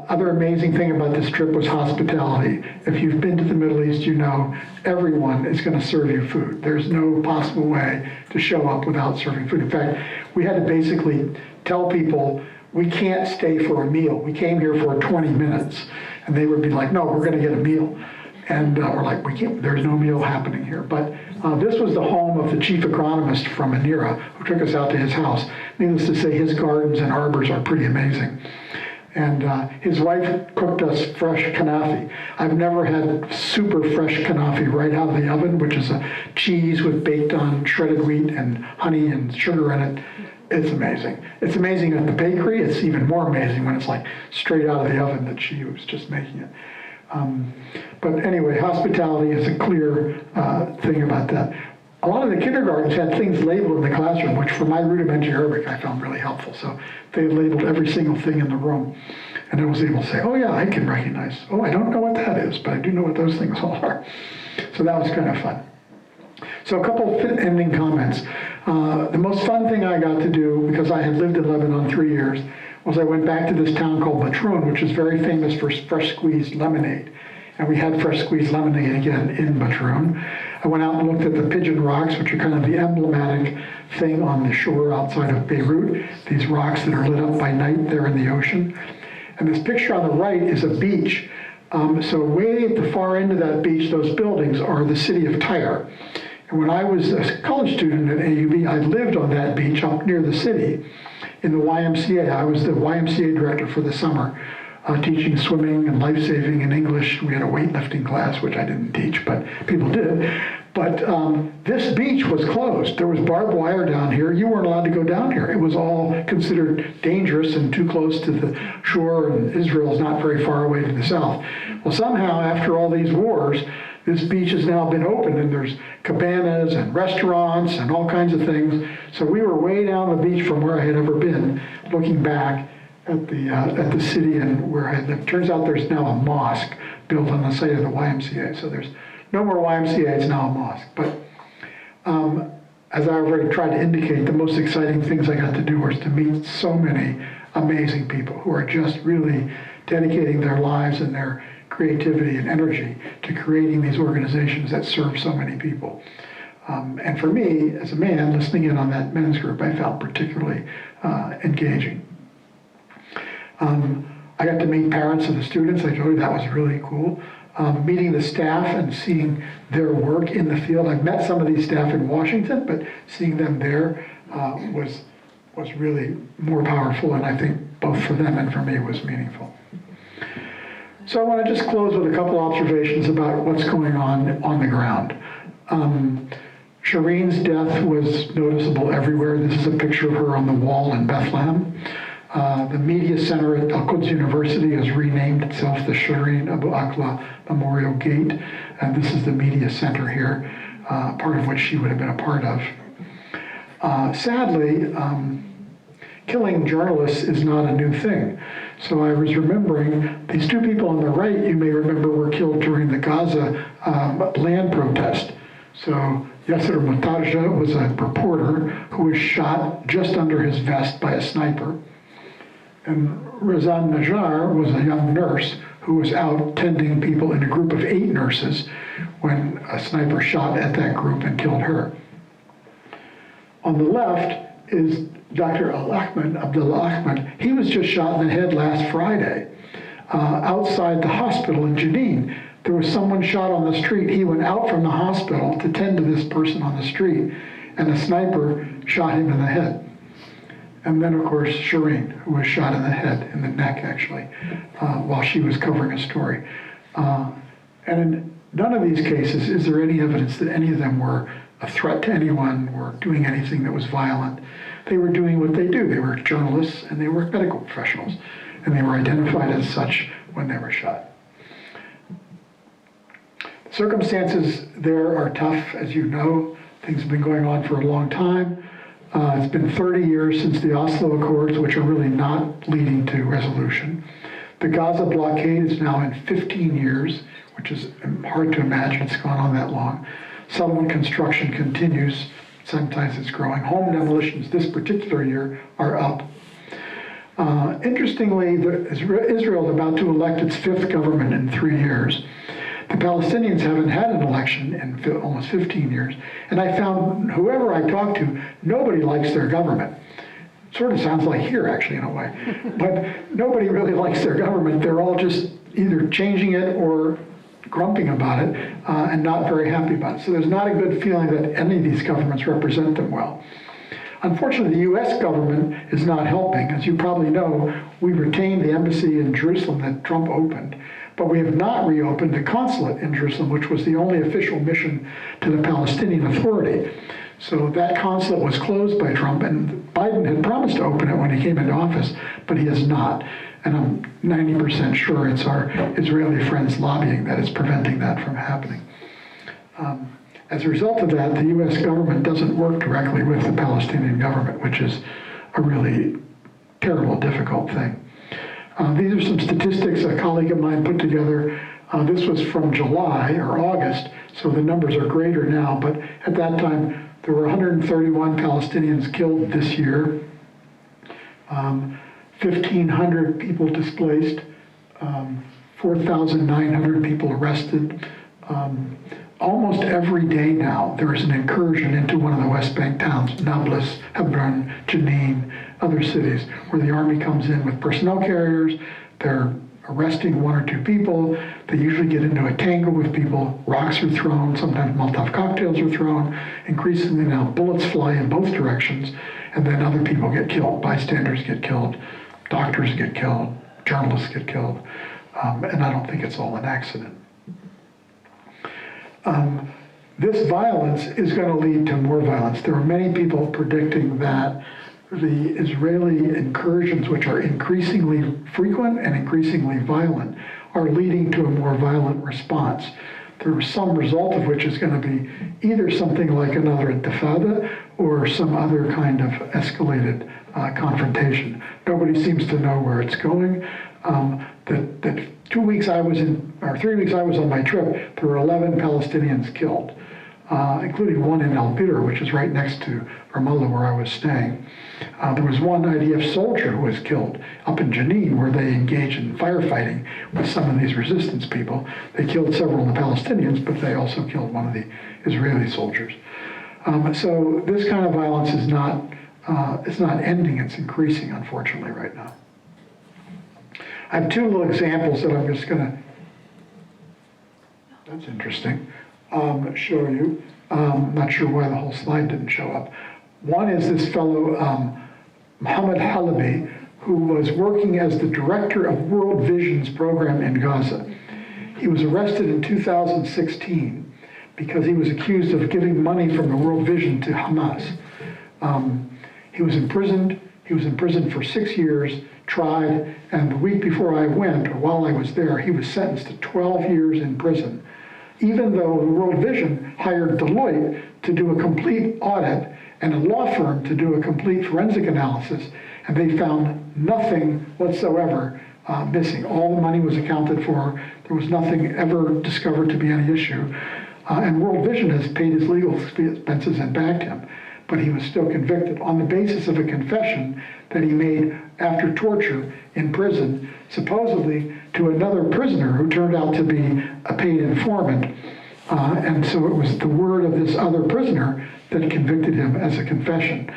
other amazing thing about this trip was hospitality. If you've been to the Middle East, you know everyone is going to serve you food. There's no possible way to show up without serving food. In fact, we had to basically tell people, we can't stay for a meal. We came here for 20 minutes. And they would be like, no, we're going to get a meal. And we're like, we can't, there's no meal happening here. But this was the home of the chief agronomist from Anira, who took us out to his house. Needless to say, his gardens and arbors are pretty amazing. And his wife cooked us fresh kanafi. I've never had super fresh kanafi right out of the oven, which is a cheese with baked on shredded wheat and honey and sugar in it. It's amazing. It's amazing at the bakery. It's even more amazing when it's like straight out of the oven that she was just making it. But anyway, hospitality is a clear thing about that. A lot of the kindergartens had things labeled in the classroom, which for my rudimentary Arabic I found really helpful. So they labeled every single thing in the room. And I was able to say, oh yeah, I can recognize. Oh, I don't know what that is, but I do know what those things all are. So that was kind of fun. So a couple of ending comments. The most fun thing I got to do, because I had lived in Lebanon 3 years, was I went back to this town called Batroun, which is very famous for fresh squeezed lemonade. And we had fresh squeezed lemonade again in Batroun. I went out and looked at the Pigeon Rocks, which are kind of the emblematic thing on the shore outside of Beirut. These rocks that are lit up by night there in the ocean. And this picture on the right is a beach. So way at the far end of that beach, those buildings are the city of Tyre. And when I was a college student at AUB, I lived on that beach up near the city in the YMCA. I was the YMCA director for the summer, teaching swimming and life-saving and English. We had a weightlifting class, which I didn't teach, but people did. But this beach was closed. There was barbed wire down here. You weren't allowed to go down here. It was all considered dangerous and too close to the shore, and Israel is not very far away to the south. Well, somehow, after all these wars, this beach has now been opened, and there's cabanas and restaurants and all kinds of things. So we were way down the beach from where I had ever been, looking back at the city and where I had lived. Turns out there's now a mosque built on the site of the YMCA. So there's no more YMCA, it's now a mosque. But as I already tried to indicate, the most exciting things I got to do was to meet so many amazing people who are just really dedicating their lives and their creativity and energy to creating these organizations that serve so many people. And for me, as a man, listening in on that men's group, I found particularly engaging. I got to meet parents of the students. I told you that was really cool. Meeting the staff and seeing their work in the field. I've met some of these staff in Washington, but seeing them there was really more powerful, and I think both for them and for me was meaningful. So I want to just close with a couple observations about what's going on the ground. Shireen's death was noticeable everywhere. This is a picture of her on the wall in Bethlehem. The media center at Al-Quds University has renamed itself the Shireen Abu Akleh Memorial Gate, and this is the media center here, part of which she would have been a part of. Sadly, killing journalists is not a new thing. So I was remembering these two people on the right, you may remember, were killed during the Gaza land protest. So Yasser Mutarja was a reporter who was shot just under his vest by a sniper. And Razan Najjar was a young nurse who was out tending people in a group of 8 nurses when a sniper shot at that group and killed her. On the left is Dr. Abdullah Ahmed. He was just shot in the head last Friday outside the hospital in Jenin. There was someone shot on the street. He went out from the hospital to tend to this person on the street, and a sniper shot him in the head. And then, of course, Shireen, who was shot in the head, in the neck, actually, while she was covering a story. And in none of these cases is there any evidence that any of them were a threat to anyone or doing anything that was violent. They were doing what they do. They were journalists and they were medical professionals, and they were identified as such when they were shot. The circumstances there are tough, as you know. Things have been going on for a long time. It's been 30 years since the Oslo Accords, which are really not leading to resolution. The Gaza blockade is now in 15 years, which is hard to imagine it's gone on that long. Settlement construction continues. Sometimes it's growing. Home demolitions this particular year are up. Interestingly, Israel is about to elect its 5th government in 3 years. The Palestinians haven't had an election in almost 15 years. And I found whoever I talked to, nobody likes their government. Sort of sounds like here, actually, in a way. But nobody really likes their government. They're all just either changing it or grumping about it and not very happy about it. So there's not a good feeling that any of these governments represent them well. Unfortunately, the U.S. government is not helping. As you probably know, we retained the embassy in Jerusalem that Trump opened, but we have not reopened the consulate in Jerusalem, which was the only official mission to the Palestinian Authority. So that consulate was closed by Trump, and Biden had promised to open it when he came into office, but he has not. And I'm 90% sure it's our Israeli friends lobbying that is preventing that from happening. As a result of that, the U.S. government doesn't work directly with the Palestinian government, which is a really terrible, difficult thing. These are some statistics a colleague of mine put together. This was from July or August, so the numbers are greater now, but at that time, there were 131 Palestinians killed this year, 1,500 people displaced, 4,900 people arrested. Almost every day now, there is an incursion into one of the West Bank towns, Nablus, Hebron, Jenin, other cities, where the army comes in with personnel carriers. They're arresting 1 or 2 people. They usually get into a tangle with people. Rocks are thrown, sometimes Molotov cocktails are thrown. Increasingly now, bullets fly in both directions, and then other people get killed. Bystanders get killed, doctors get killed, journalists get killed, and I don't think it's all an accident. This violence is going to lead to more violence. There are many people predicting that the Israeli incursions, which are increasingly frequent and increasingly violent, are leading to a more violent response. There is some result of which is going to be either something like another intifada or some other kind of escalated confrontation. Nobody seems to know where it's going. The 2 weeks I was in, or 3 weeks I was on my trip, there were 11 Palestinians killed. including one in Beirut, which is right next to Ramallah where I was staying. There was one IDF soldier who was killed up in Jenin, where they engaged in firefighting with some of these resistance people. They killed several of the Palestinians, but they also killed one of the Israeli soldiers. So this kind of violence is not, it's not ending, it's increasing, unfortunately, right now. I have two little examples that I'm just gonna, that's interesting, show you. Not sure why the whole slide didn't show up. One is this fellow, Mohammed Halabi, who was working as the director of World Vision's program in Gaza. He was arrested in 2016 because he was accused of giving money from the World Vision to Hamas. He was imprisoned. He was imprisoned for 6 years, tried, and the week before I went, or while I was there, he was sentenced to 12 years in prison, even though the World Vision hired Deloitte to do a complete audit and a law firm to do a complete forensic analysis, and they found nothing whatsoever missing. All the money was accounted for. There was nothing ever discovered to be any issue. And World Vision has paid his legal expenses and backed him, but he was still convicted on the basis of a confession that he made after torture in prison, supposedly to another prisoner who turned out to be a paid informant. And so it was the word of this other prisoner that convicted him as a confession.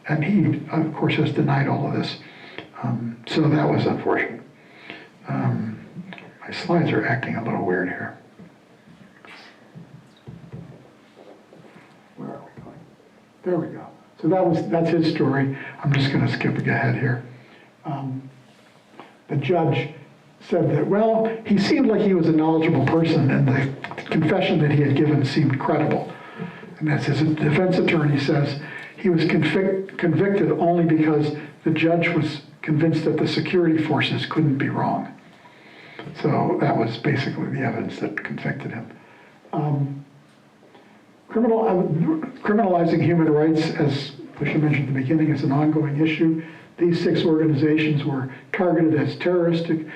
And he, of course, has denied all of this. So that was unfortunate. My slides are acting a little weird here. Where are we going? There we go. So that's his story. I'm just going to skip ahead here. The judge said that, well, he seemed like he was a knowledgeable person, and the confession that he had given seemed credible. And as his defense attorney says, he was convicted only because the judge was convinced that the security forces couldn't be wrong. So that was basically the evidence that convicted him. Criminalizing human rights, as Lucia mentioned at the beginning, is an ongoing issue. These 6 organizations were targeted as terroristic.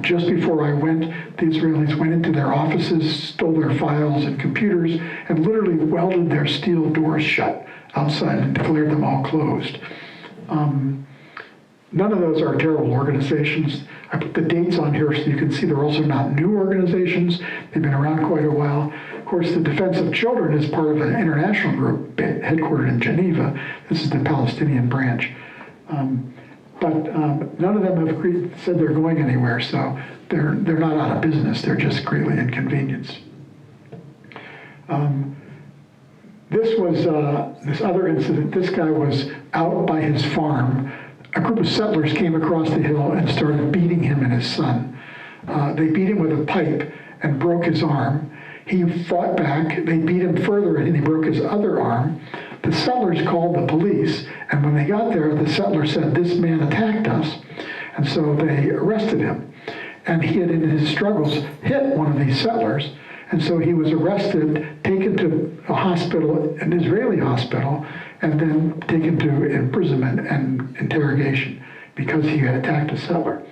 Just before I went, the Israelis went into their offices, stole their files and computers, and literally welded their steel doors shut outside and declared them all closed. None of those are terrible organizations. I put the dates on here so you can see they're also not new organizations. They've been around quite a while. Of course, the Defense of Children is part of an international group headquartered in Geneva. This is the Palestinian branch. But none of them have said they're going anywhere, so they're not out of business. They're just greatly inconvenienced. This was this other incident. This guy was out by his farm. A group of settlers came across the hill and started beating him and his son. They beat him with a pipe and broke his arm. He fought back. They beat him further and he broke his other arm. The settlers called the police, and when they got there, the settlers said, "This man attacked us." And so they arrested him. And he had, in his struggles, hit one of these settlers. And so he was arrested, taken to a hospital, an Israeli hospital, and then taken to imprisonment and interrogation because he had attacked a settler.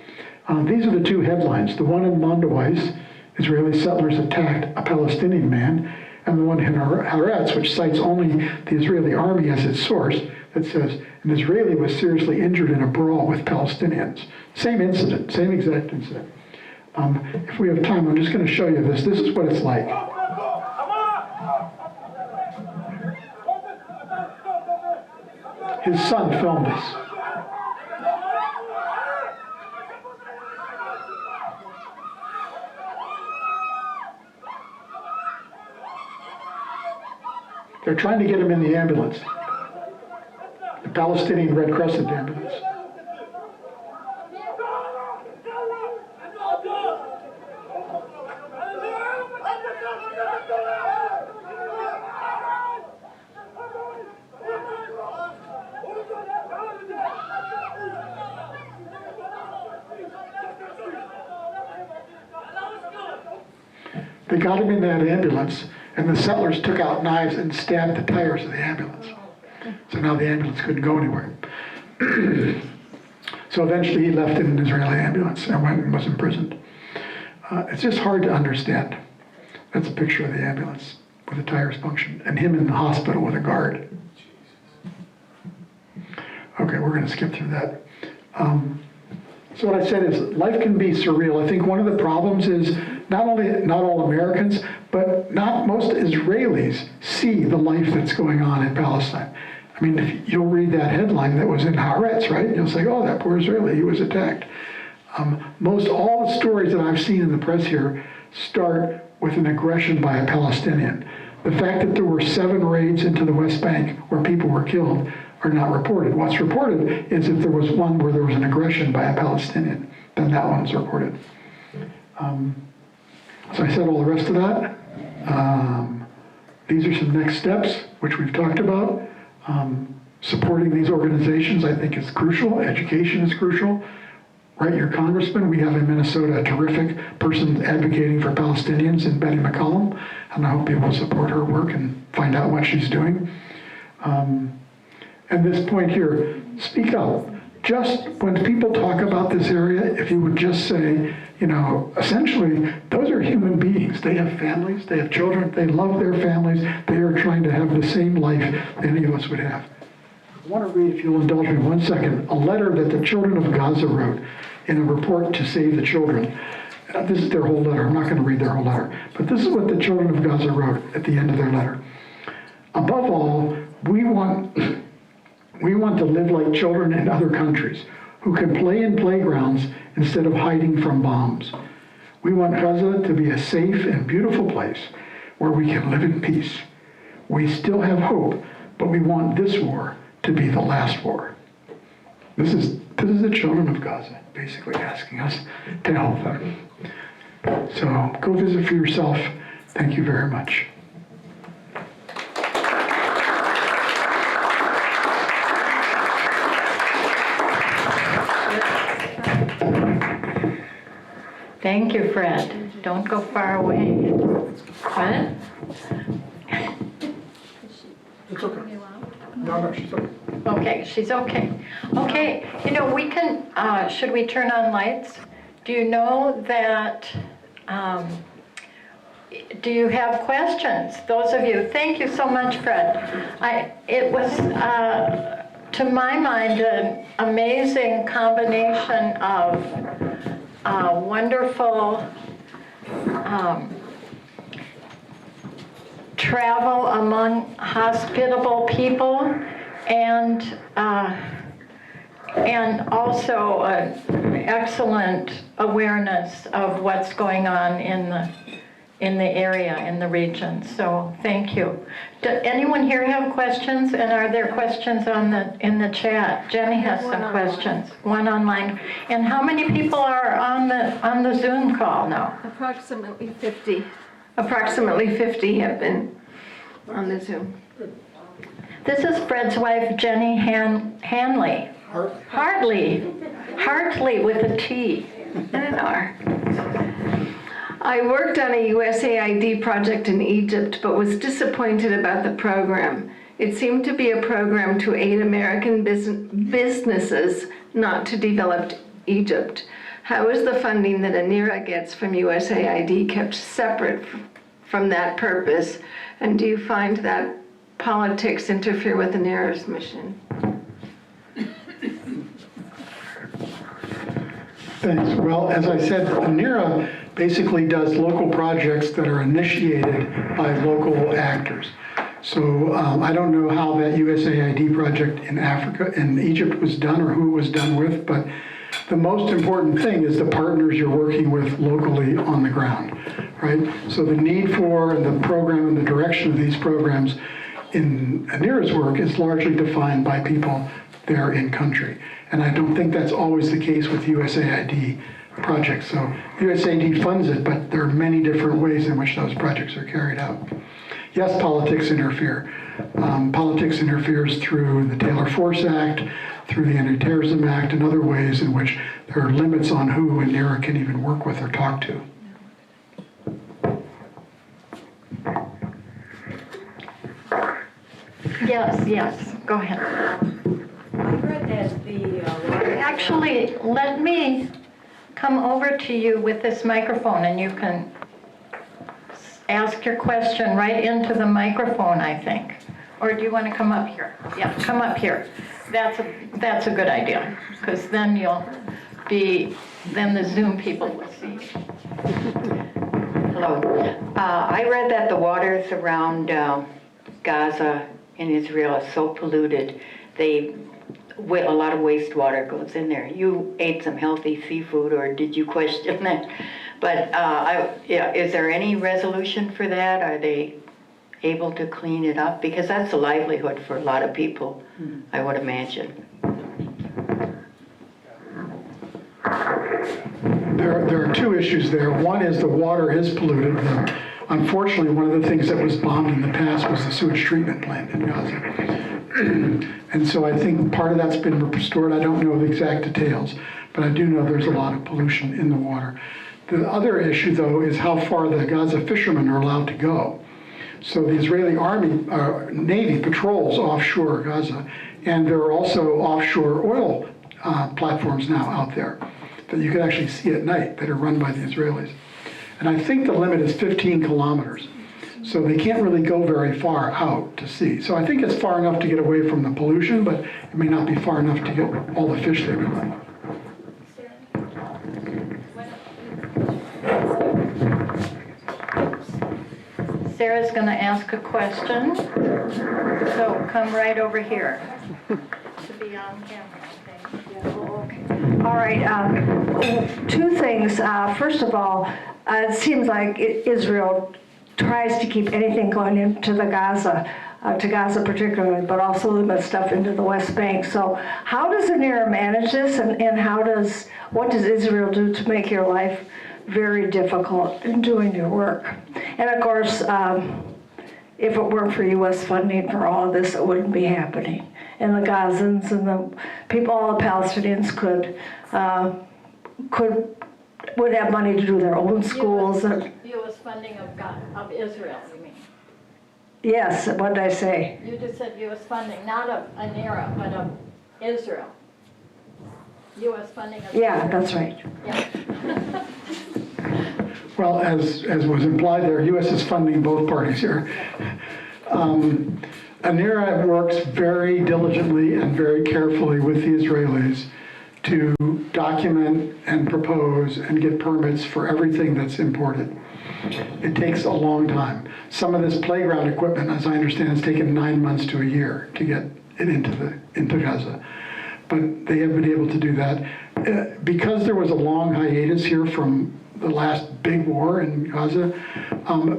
These are the 2 headlines. The one in Mondawais, Israeli settlers attacked a Palestinian man, and the one in Haaretz, which cites only the Israeli army as its source, that says an Israeli was seriously injured in a brawl with Palestinians. Same incident, same exact incident. If we have time, I'm just going to show you this. This is what it's like. His son filmed this. They're trying to get him in the ambulance, the Palestinian Red Crescent ambulance. They got him in that ambulance, and the settlers took out knives and stabbed the tires of the ambulance. So now the ambulance couldn't go anywhere. So eventually he left in an Israeli ambulance and went and was imprisoned. It's just hard to understand. That's a picture of the ambulance. with a tires punctured, and him in the hospital with a guard. Okay, we're going to skip through that. So what I said is life can be surreal. I think one of the problems is not all Americans, but not most Israelis see the life that's going on in Palestine. I mean, if you'll read that headline that was in Haaretz, right? You'll say, oh, that poor Israeli, he was attacked. Most all the stories that I've seen in the press here start with an aggression by a Palestinian. The fact that there were 7 raids into the West Bank where people were killed are not reported. What's reported is if there was one where there was an aggression by a Palestinian, then that one's reported. So I said all the rest of that. These are some next steps, which we've talked about. Supporting these organizations, I think, is crucial. Education is crucial. Write your congressman. We have in Minnesota a terrific person advocating for Palestinians in Betty McCollum, and I hope people will support her work and find out what she's doing. And this point here, speak up. Just when people talk about this area, if you would just say, you know, essentially, those are human beings. They have families, they have children, they love their families, they are trying to have the same life any of us would have. I want to read, if you'll indulge me 1 second, a letter that the children of Gaza wrote in a report to Save the Children. This is their whole letter. I'm not going to read their whole letter, but this is what the children of Gaza wrote at the end of their letter. Above all, we want to live like children in other countries who can play in playgrounds instead of hiding from bombs. We want Gaza to be a safe and beautiful place where we can live in peace. We still have hope, but we want this war to be the last war. This is the children of Gaza basically asking us to help them. So go visit for yourself. Thank you very much.
Thank you, Fred. Don't go far away. What?
It's okay. No, she's okay.
Okay, she's okay. Okay, you know, we can, should we turn on lights? Do you know that, do you have questions? Those of you, thank you so much, Fred. It was, to my mind, an amazing combination of wonderful travel among hospitable people and also excellent awareness of what's going on in the area, in the region. So thank you. Does anyone here have questions? And are there questions in the chat? Jenny has some questions. One online. And how many people are on the Zoom call now?
Approximately 50. Approximately 50 have been on the Zoom.
This is Fred's wife, Jenny Hanley. Hartley with a T and an R.
I worked on a USAID project in Egypt, but was disappointed about the program. It seemed to be a program to aid American businesses, not to develop Egypt. How is the funding that ANIRA gets from USAID kept separate from that purpose? And do you find that politics interfere with ANIRA's mission?
Thanks. Well, as I said, ANIRA basically does local projects that are initiated by local actors. So I don't know how that USAID project in Africa, in Egypt was done or who it was done with, but the most important thing is the partners you're working with locally on the ground, right? So the need for and the program and the direction of these programs in ANIRA's work is largely defined by people there in country. And I don't think that's always the case with USAID projects. So USAID funds it, but there are many different ways in which those projects are carried out. Yes, politics interfere. Politics interferes through the Taylor Force Act, through the Anti-Terrorism Act, and other ways in which there are limits on who ANIRA can even work with or talk to.
Yes, go ahead.
I read that the
Actually, let me come over to you with this microphone and you can ask your question right into the microphone, I think. Or do you want to come up here? Yeah, come up here. That's a good idea, because then then the Zoom people will see.
Hello. I read that the waters around Gaza and Israel are so polluted, a lot of wastewater goes in there. You ate some healthy seafood, or did you question that? But is there any resolution for that? Are they able to clean it up? Because that's a livelihood for a lot of people, I would imagine.
There are two issues there. One is the water is polluted. Unfortunately, one of the things that was bombed in the past was the sewage treatment plant in Gaza. And so I think part of that's been restored. I don't know the exact details, but I do know there's a lot of pollution in the water. The other issue, though, is how far the Gaza fishermen are allowed to go. So the Israeli Navy patrols offshore Gaza, and there are also offshore oil platforms now out there that you can actually see at night that are run by the Israelis. And I think the limit is 15 kilometers. So they can't really go very far out to sea. So I think it's far enough to get away from the pollution, but it may not be far enough to get all the fish they would like.
Sarah's going to ask a question, so come right over here to be on camera. Okay.
All right, two things. First of all, it seems like Israel tries to keep anything going into the Gaza, to Gaza particularly, but also limit stuff into the West Bank. So how does ANERA manage this, and what does Israel do to make your life very difficult in doing your work? And of course, if it weren't for U.S. funding for all of this, it wouldn't be happening. And the Gazans and the people, all the Palestinians would have money to do their own schools.
U.S. funding of Israel, you mean?
Yes, what did I say?
You just said U.S. funding, not of ANERA, but of Israel. U.S. funding of Israel.
Yeah, that's right.
Yeah.
Well, as was implied there, U.S. is funding both parties here. ANERA works very diligently and very carefully with the Israelis to document and propose and get permits for everything that's imported. It takes a long time. Some of this playground equipment, as I understand, has taken 9 months to a year to get it into Gaza. But they have been able to do that. Because there was a long hiatus here from the last big war in Gaza,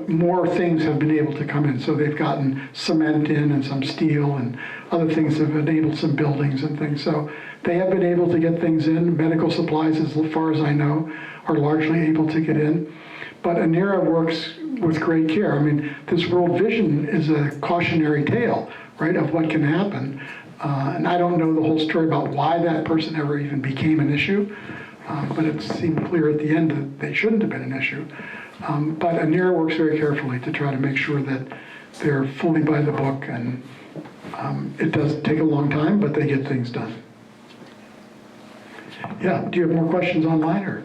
more things have been able to come in. So they've gotten cement in and some steel and other things have enabled some buildings and things. So they have been able to get things in. Medical supplies, as far as I know, are largely able to get in. But ANERA works with great care. I mean, this World Vision is a cautionary tale, right, of what can happen. And I don't know the whole story about why that person ever even became an issue. But it seemed clear at the end that they shouldn't have been an issue. But ANERA works very carefully to try to make sure that they're fully by the book, and it does take a long time, but they get things done. Yeah, do you have more questions online, or?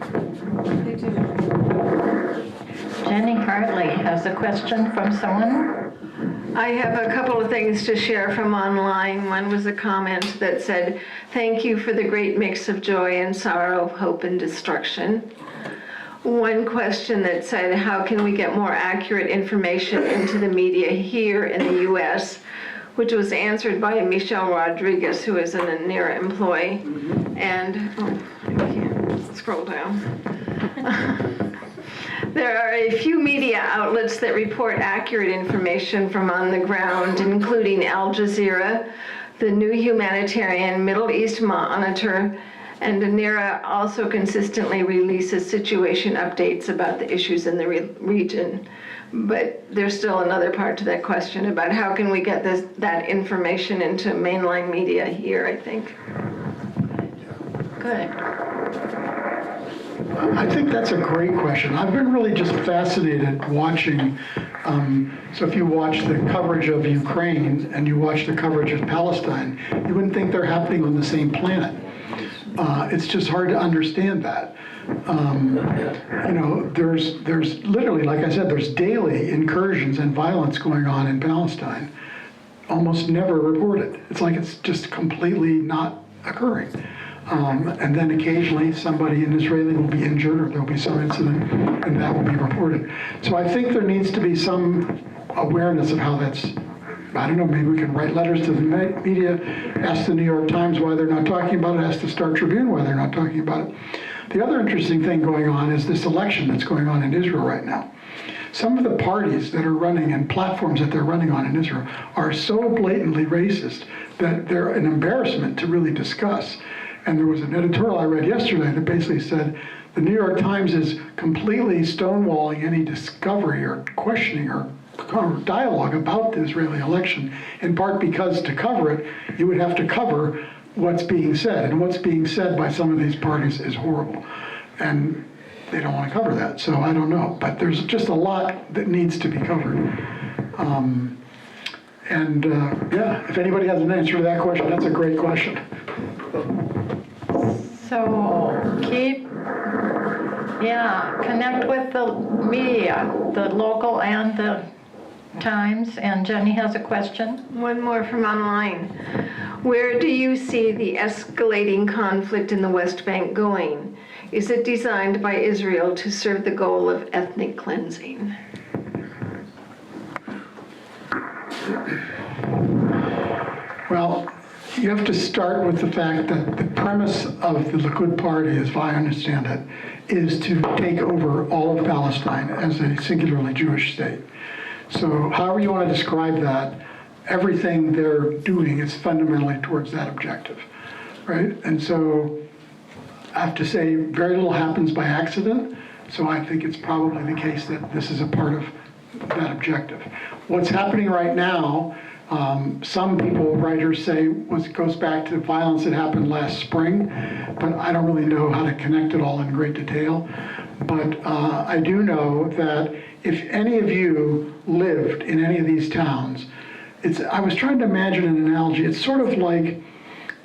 Jenny Hartley has a question from someone.
I have a couple of things to share from online. One was a comment that said, "Thank you for the great mix of joy and sorrow, hope and destruction." One question that said, "How can we get more accurate information into the media here in the U.S.?" which was answered by Michelle Rodriguez, who is an ANERA employee. And, I can't scroll down. There are a few media outlets that report accurate information from on the ground, including Al Jazeera, the New Humanitarian, Middle East Monitor, and ANERA also consistently releases situation updates about the issues in the region. But there's still another part to that question about how can we get that information into mainline media here, I think.
Good.
I think that's a great question. I've been really just fascinated watching. So if you watch the coverage of Ukraine and you watch the coverage of Palestine, you wouldn't think they're happening on the same planet. It's just hard to understand that. There's literally, like I said, there's daily incursions and violence going on in Palestine, almost never reported. It's like it's just completely not occurring. And then occasionally somebody, an Israeli, will be injured, or there'll be some incident, and that will be reported. So I think there needs to be some awareness of how that's, I don't know, maybe we can write letters to the media, ask the New York Times why they're not talking about it, ask the Star Tribune why they're not talking about it. The other interesting thing going on is this election that's going on in Israel right now. Some of the parties that are running and platforms that they're running on in Israel are so blatantly racist that they're an embarrassment to really discuss. And there was an editorial I read yesterday that basically said the New York Times is completely stonewalling any discovery or questioning or dialogue about the Israeli election, in part because to cover it, you would have to cover what's being said. And what's being said by some of these parties is horrible. And they don't want to cover that, so I don't know. But there's just a lot that needs to be covered. If anybody has an answer to that question, that's a great question.
So connect with the media, the local and the Times. And Jenny has a question.
One more from online. Where do you see the escalating conflict in the West Bank going? Is it designed by Israel to serve the goal of ethnic cleansing?
Well, you have to start with the fact that the premise of the Likud party, as I understand it, is to take over all of Palestine as a singularly Jewish state. So however you want to describe that, everything they're doing is fundamentally towards that objective, right? And so I have to say very little happens by accident, so I think it's probably the case that this is a part of that objective. What's happening right now, some people, writers say, goes back to violence that happened last spring, but I don't really know how to connect it all in great detail. But I do know that if any of you lived in any of these towns, I was trying to imagine an analogy. It's sort of like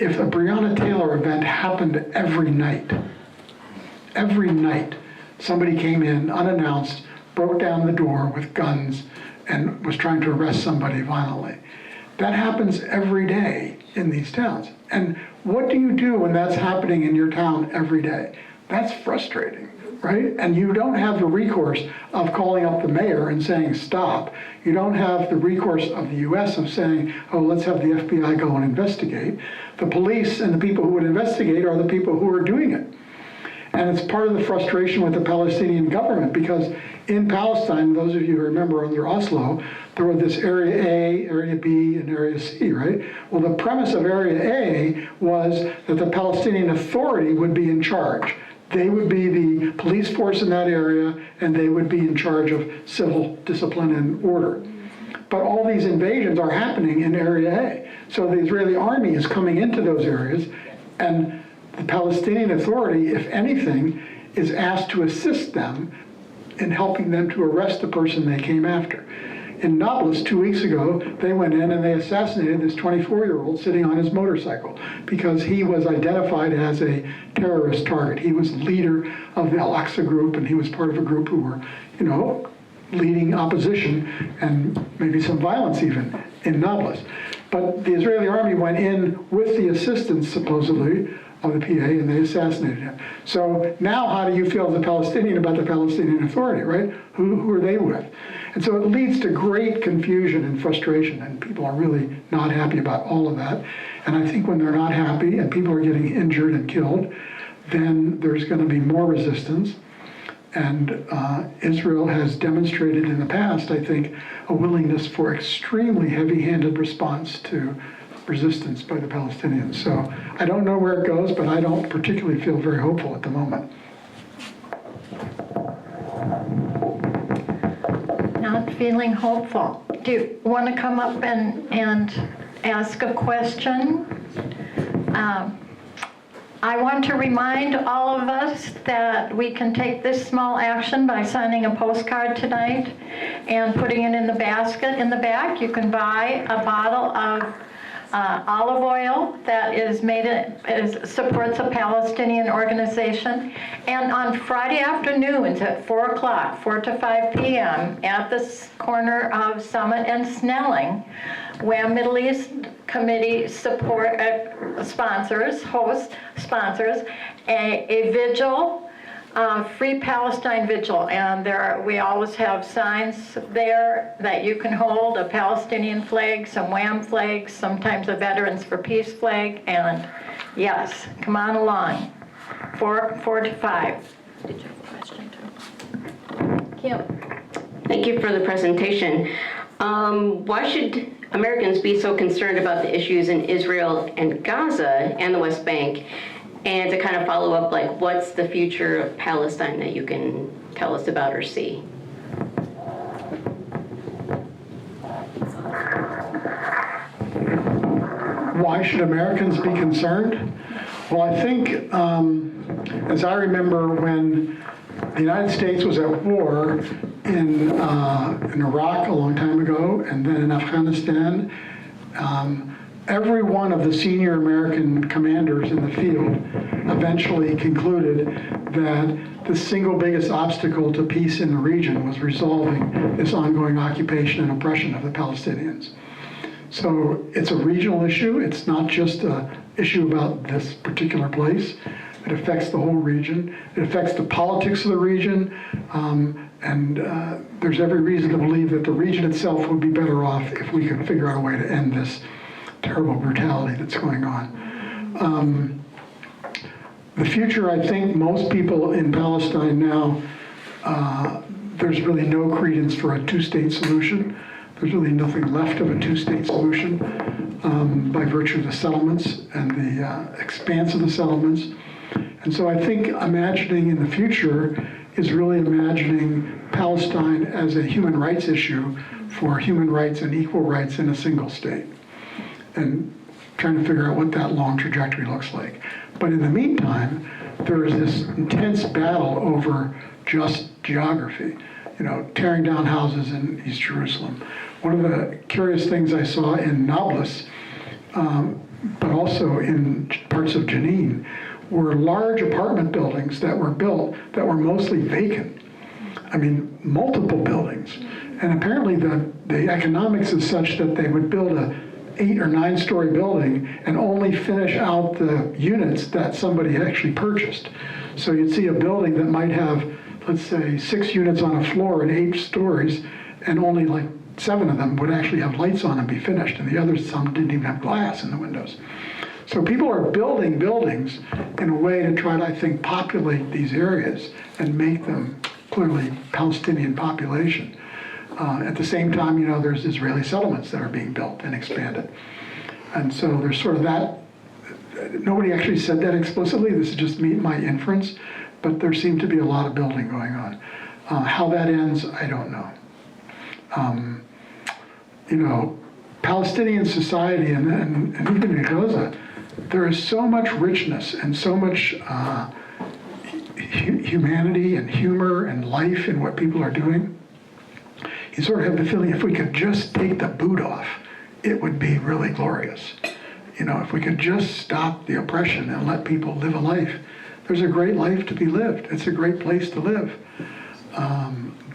if a Breonna Taylor event happened every night. Every night, somebody came in unannounced, broke down the door with guns, and was trying to arrest somebody violently. That happens every day in these towns. And what do you do when that's happening in your town every day? That's frustrating, right? And you don't have the recourse of calling up the mayor and saying, stop. You don't have the recourse of the US of saying, oh, let's have the FBI go and investigate. The police and the people who would investigate are the people who are doing it. And it's part of the frustration with the Palestinian government, because in Palestine, those of you who remember under Oslo, there was this Area A, Area B, and Area C, right? Well, the premise of Area A was that the Palestinian Authority would be in charge. They would be the police force in that area, and they would be in charge of civil discipline and order. But all these invasions are happening in Area A. So the Israeli army is coming into those areas, and the Palestinian Authority, if anything, is asked to assist them in helping them to arrest the person they came after. In Nablus 2 weeks ago, they went in and they assassinated this 24-year-old sitting on his motorcycle because he was identified as a terrorist target. He was leader of the Al-Aqsa group, and he was part of a group who were, leading opposition and maybe some violence even in Nablus. But the Israeli army went in with the assistance, supposedly, of the PA, and they assassinated him. So now how do you feel as a Palestinian about the Palestinian Authority, right? Who are they with? And so it leads to great confusion and frustration, and people are really not happy about all of that. And I think when they're not happy and people are getting injured and killed, then there's going to be more resistance. And Israel has demonstrated in the past, I think, a willingness for extremely heavy-handed response to resistance by the Palestinians. So I don't know where it goes, but I don't particularly feel very hopeful at the moment.
Not feeling hopeful. Do you want to come up and ask a question? I want to remind all of us that we can take this small action by signing a postcard tonight and putting it in the basket in the back. You can buy a bottle of olive oil that supports a Palestinian organization. And on Friday afternoons at 4 o'clock, 4 to 5 p.m. at the corner of Summit and Snelling, WHAM Middle East Committee hosts a vigil, Free Palestine Vigil, and we always have signs there that you can hold, a Palestinian flag, some WHAM flags, sometimes a Veterans for Peace flag, and yes, come on along, 4 to 5. Did you have a question too? Kim?
Thank you for the presentation. Why should Americans be so concerned about the issues in Israel and Gaza and the West Bank? And to kind of follow up, like, what's the future of Palestine that you can tell us about or see?
Why should Americans be concerned? Well, I think, as I remember, when the United States was at war in Iraq a long time ago, and then in Afghanistan, every one of the senior American commanders in the field eventually concluded that the single biggest obstacle to peace in the region was resolving this ongoing occupation and oppression of the Palestinians. So it's a regional issue. It's not just an issue about this particular place. It affects the whole region. It affects the politics of the region. And there's every reason to believe that the region itself would be better off if we could figure out a way to end this terrible brutality that's going on. The future, I think most people in Palestine now, there's really no credence for a two-state solution. There's really nothing left of a two-state solution by virtue of the settlements and the expanse of the settlements. And so I think imagining in the future is really imagining Palestine as a human rights issue for human rights and equal rights in a single state, and trying to figure out what that long trajectory looks like. But in the meantime, there is this intense battle over just geography, tearing down houses in East Jerusalem. One of the curious things I saw in Nablus, but also in parts of Jenin, were large apartment buildings that were built that were mostly vacant. I mean, multiple buildings. And apparently the economics is such that they would build a 8 or 9 story building and only finish out the units that somebody actually purchased. So you'd see a building that might have, let's say, 6 units on a floor and 8 stories, and only like 7 of them would actually have lights on and be finished, and the others, some didn't even have glass in the windows. So people are building buildings in a way to try to, I think, populate these areas and make them clearly Palestinian population. At the same time, there's Israeli settlements that are being built and expanded. And so there's sort of that. Nobody actually said that explicitly. This is just my inference. But there seemed to be a lot of building going on. How that ends, I don't know. Palestinian society and even in Gaza, there is so much richness and so much humanity and humor and life in what people are doing. You sort of have the feeling if we could just take the boot off, it would be really glorious. If we could just stop the oppression and let people live a life. There's a great life to be lived. It's a great place to live.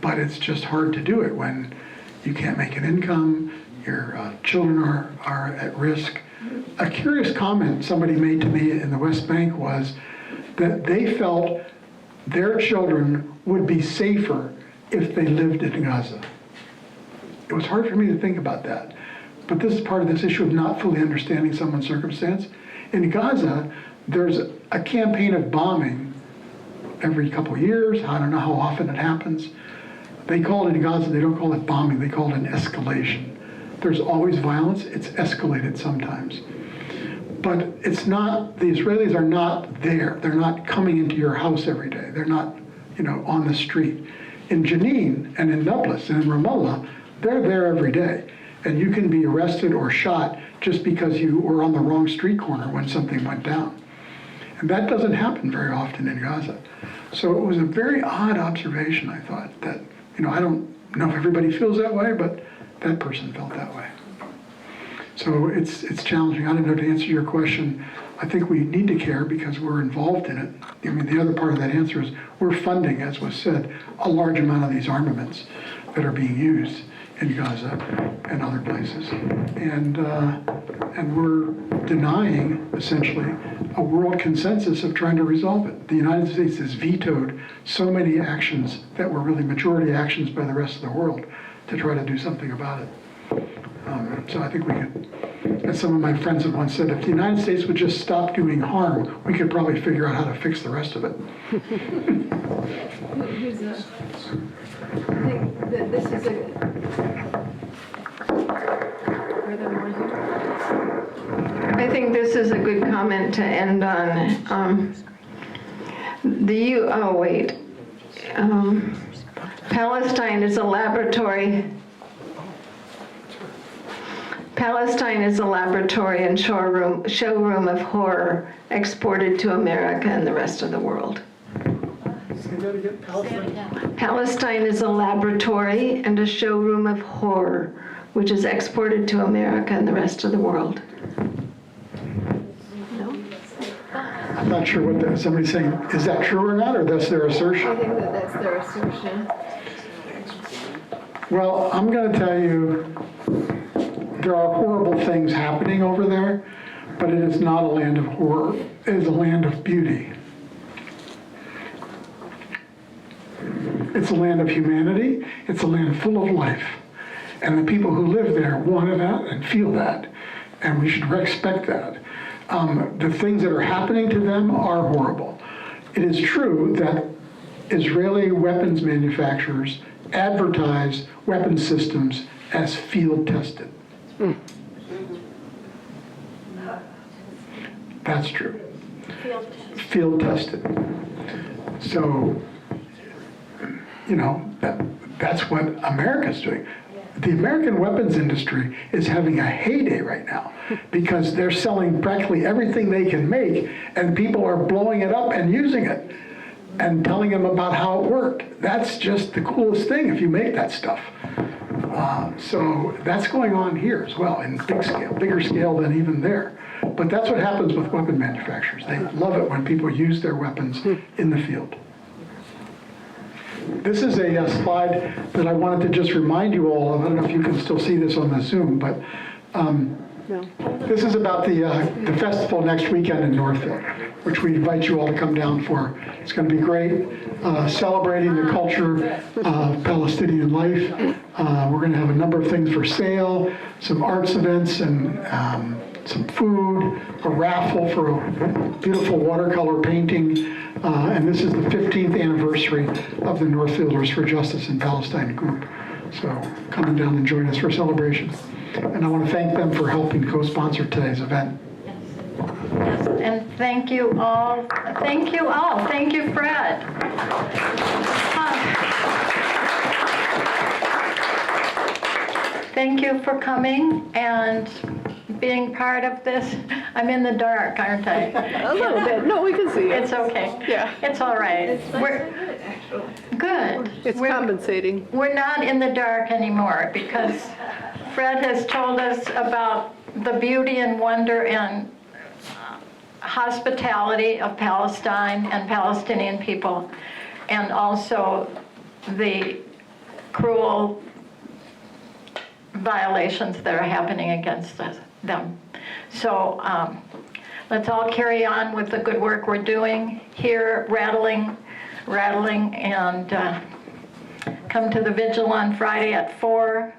But it's just hard to do it when you can't make an income, your children are at risk. A curious comment somebody made to me in the West Bank was that they felt their children would be safer if they lived in Gaza. It was hard for me to think about that. But this is part of this issue of not fully understanding someone's circumstance. In Gaza, there's a campaign of bombing every couple of years. I don't know how often it happens. They call it in Gaza, they don't call it bombing, they call it an escalation. There's always violence, it's escalated sometimes. But it's not, the Israelis are not there. They're not coming into your house every day. They're not, on the street. In Jenin and in Nablus and in Ramallah, they're there every day. And you can be arrested or shot just because you were on the wrong street corner when something went down. And that doesn't happen very often in Gaza. So it was a very odd observation, I thought, that, I don't know if everybody feels that way, but that person felt that way. So it's challenging. I don't know, to answer your question, I think we need to care because we're involved in it. I mean, the other part of that answer is we're funding, as was said, a large amount of these armaments that are being used in Gaza and other places. And we're denying, essentially, a world consensus of trying to resolve it. The United States has vetoed so many actions that were really majority actions by the rest of the world to try to do something about it. So I think we could, as some of my friends have once said, if the United States would just stop doing harm, we could probably figure out how to fix the rest of it.
I think that this is I think this is a good comment to end on. Palestine is a laboratory. Palestine is a laboratory and showroom of horror exported to America and the rest of the world. Palestine is a laboratory and a showroom of horror, which is exported to America and the rest of the world.
I'm not sure what that, somebody's saying, is that true or not, or that's their assertion?
I think that that's their assertion.
Well, I'm going to tell you, there are horrible things happening over there, but it is not a land of horror. It is a land of beauty. It's a land of humanity. It's a land full of life. And the people who live there want that and feel that. And we should respect that. The things that are happening to them are horrible. It is true that Israeli weapons manufacturers advertise weapon systems as field tested. That's true. Field tested. So, you know, that's what America's doing. The American weapons industry is having a heyday right now because they're selling practically everything they can make, and people are blowing it up and using it and telling them about how it worked. That's just the coolest thing if you make that stuff. So that's going on here as well in big scale, bigger scale than even there. But that's what happens with weapon manufacturers. They love it when people use their weapons in the field. This is a slide that I wanted to just remind you all of. I don't know if you can still see this on the Zoom, but this is about the festival next weekend in Northfield, which we invite you all to come down for. It's going to be great, celebrating the culture of Palestinian life. We're going to have a number of things for sale, some arts events and some food, a raffle for a beautiful watercolor painting, and this is the 15th anniversary of the Northfielders for Justice in Palestine group. So come down and join us for a celebration. And I want to thank them for helping co-sponsor today's event.
Yes, and thank you all. Thank you all. Thank you, Fred. Thank you for coming and being part of this. I'm in the dark, aren't I?
A little bit. No, we can see it.
It's okay.
Yeah.
It's all right. We're good.
It's compensating.
We're not in the dark anymore because Fred has told us about the beauty and wonder and hospitality of Palestine and Palestinian people, and also the cruel violations that are happening against them. So let's all carry on with the good work we're doing here, rattling, and come to the vigil on Friday at 4,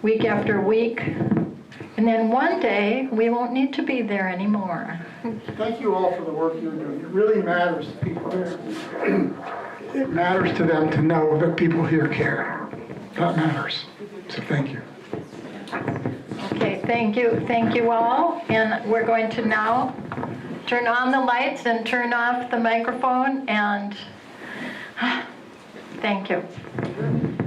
week after week. And then one day, we won't need to be there anymore.
Thank you all for the work you're doing. It really matters to people here. It matters to them to know that people here care. That matters. So thank you.
Okay, thank you all. And we're going to now turn on the lights and turn off the microphone, and thank you.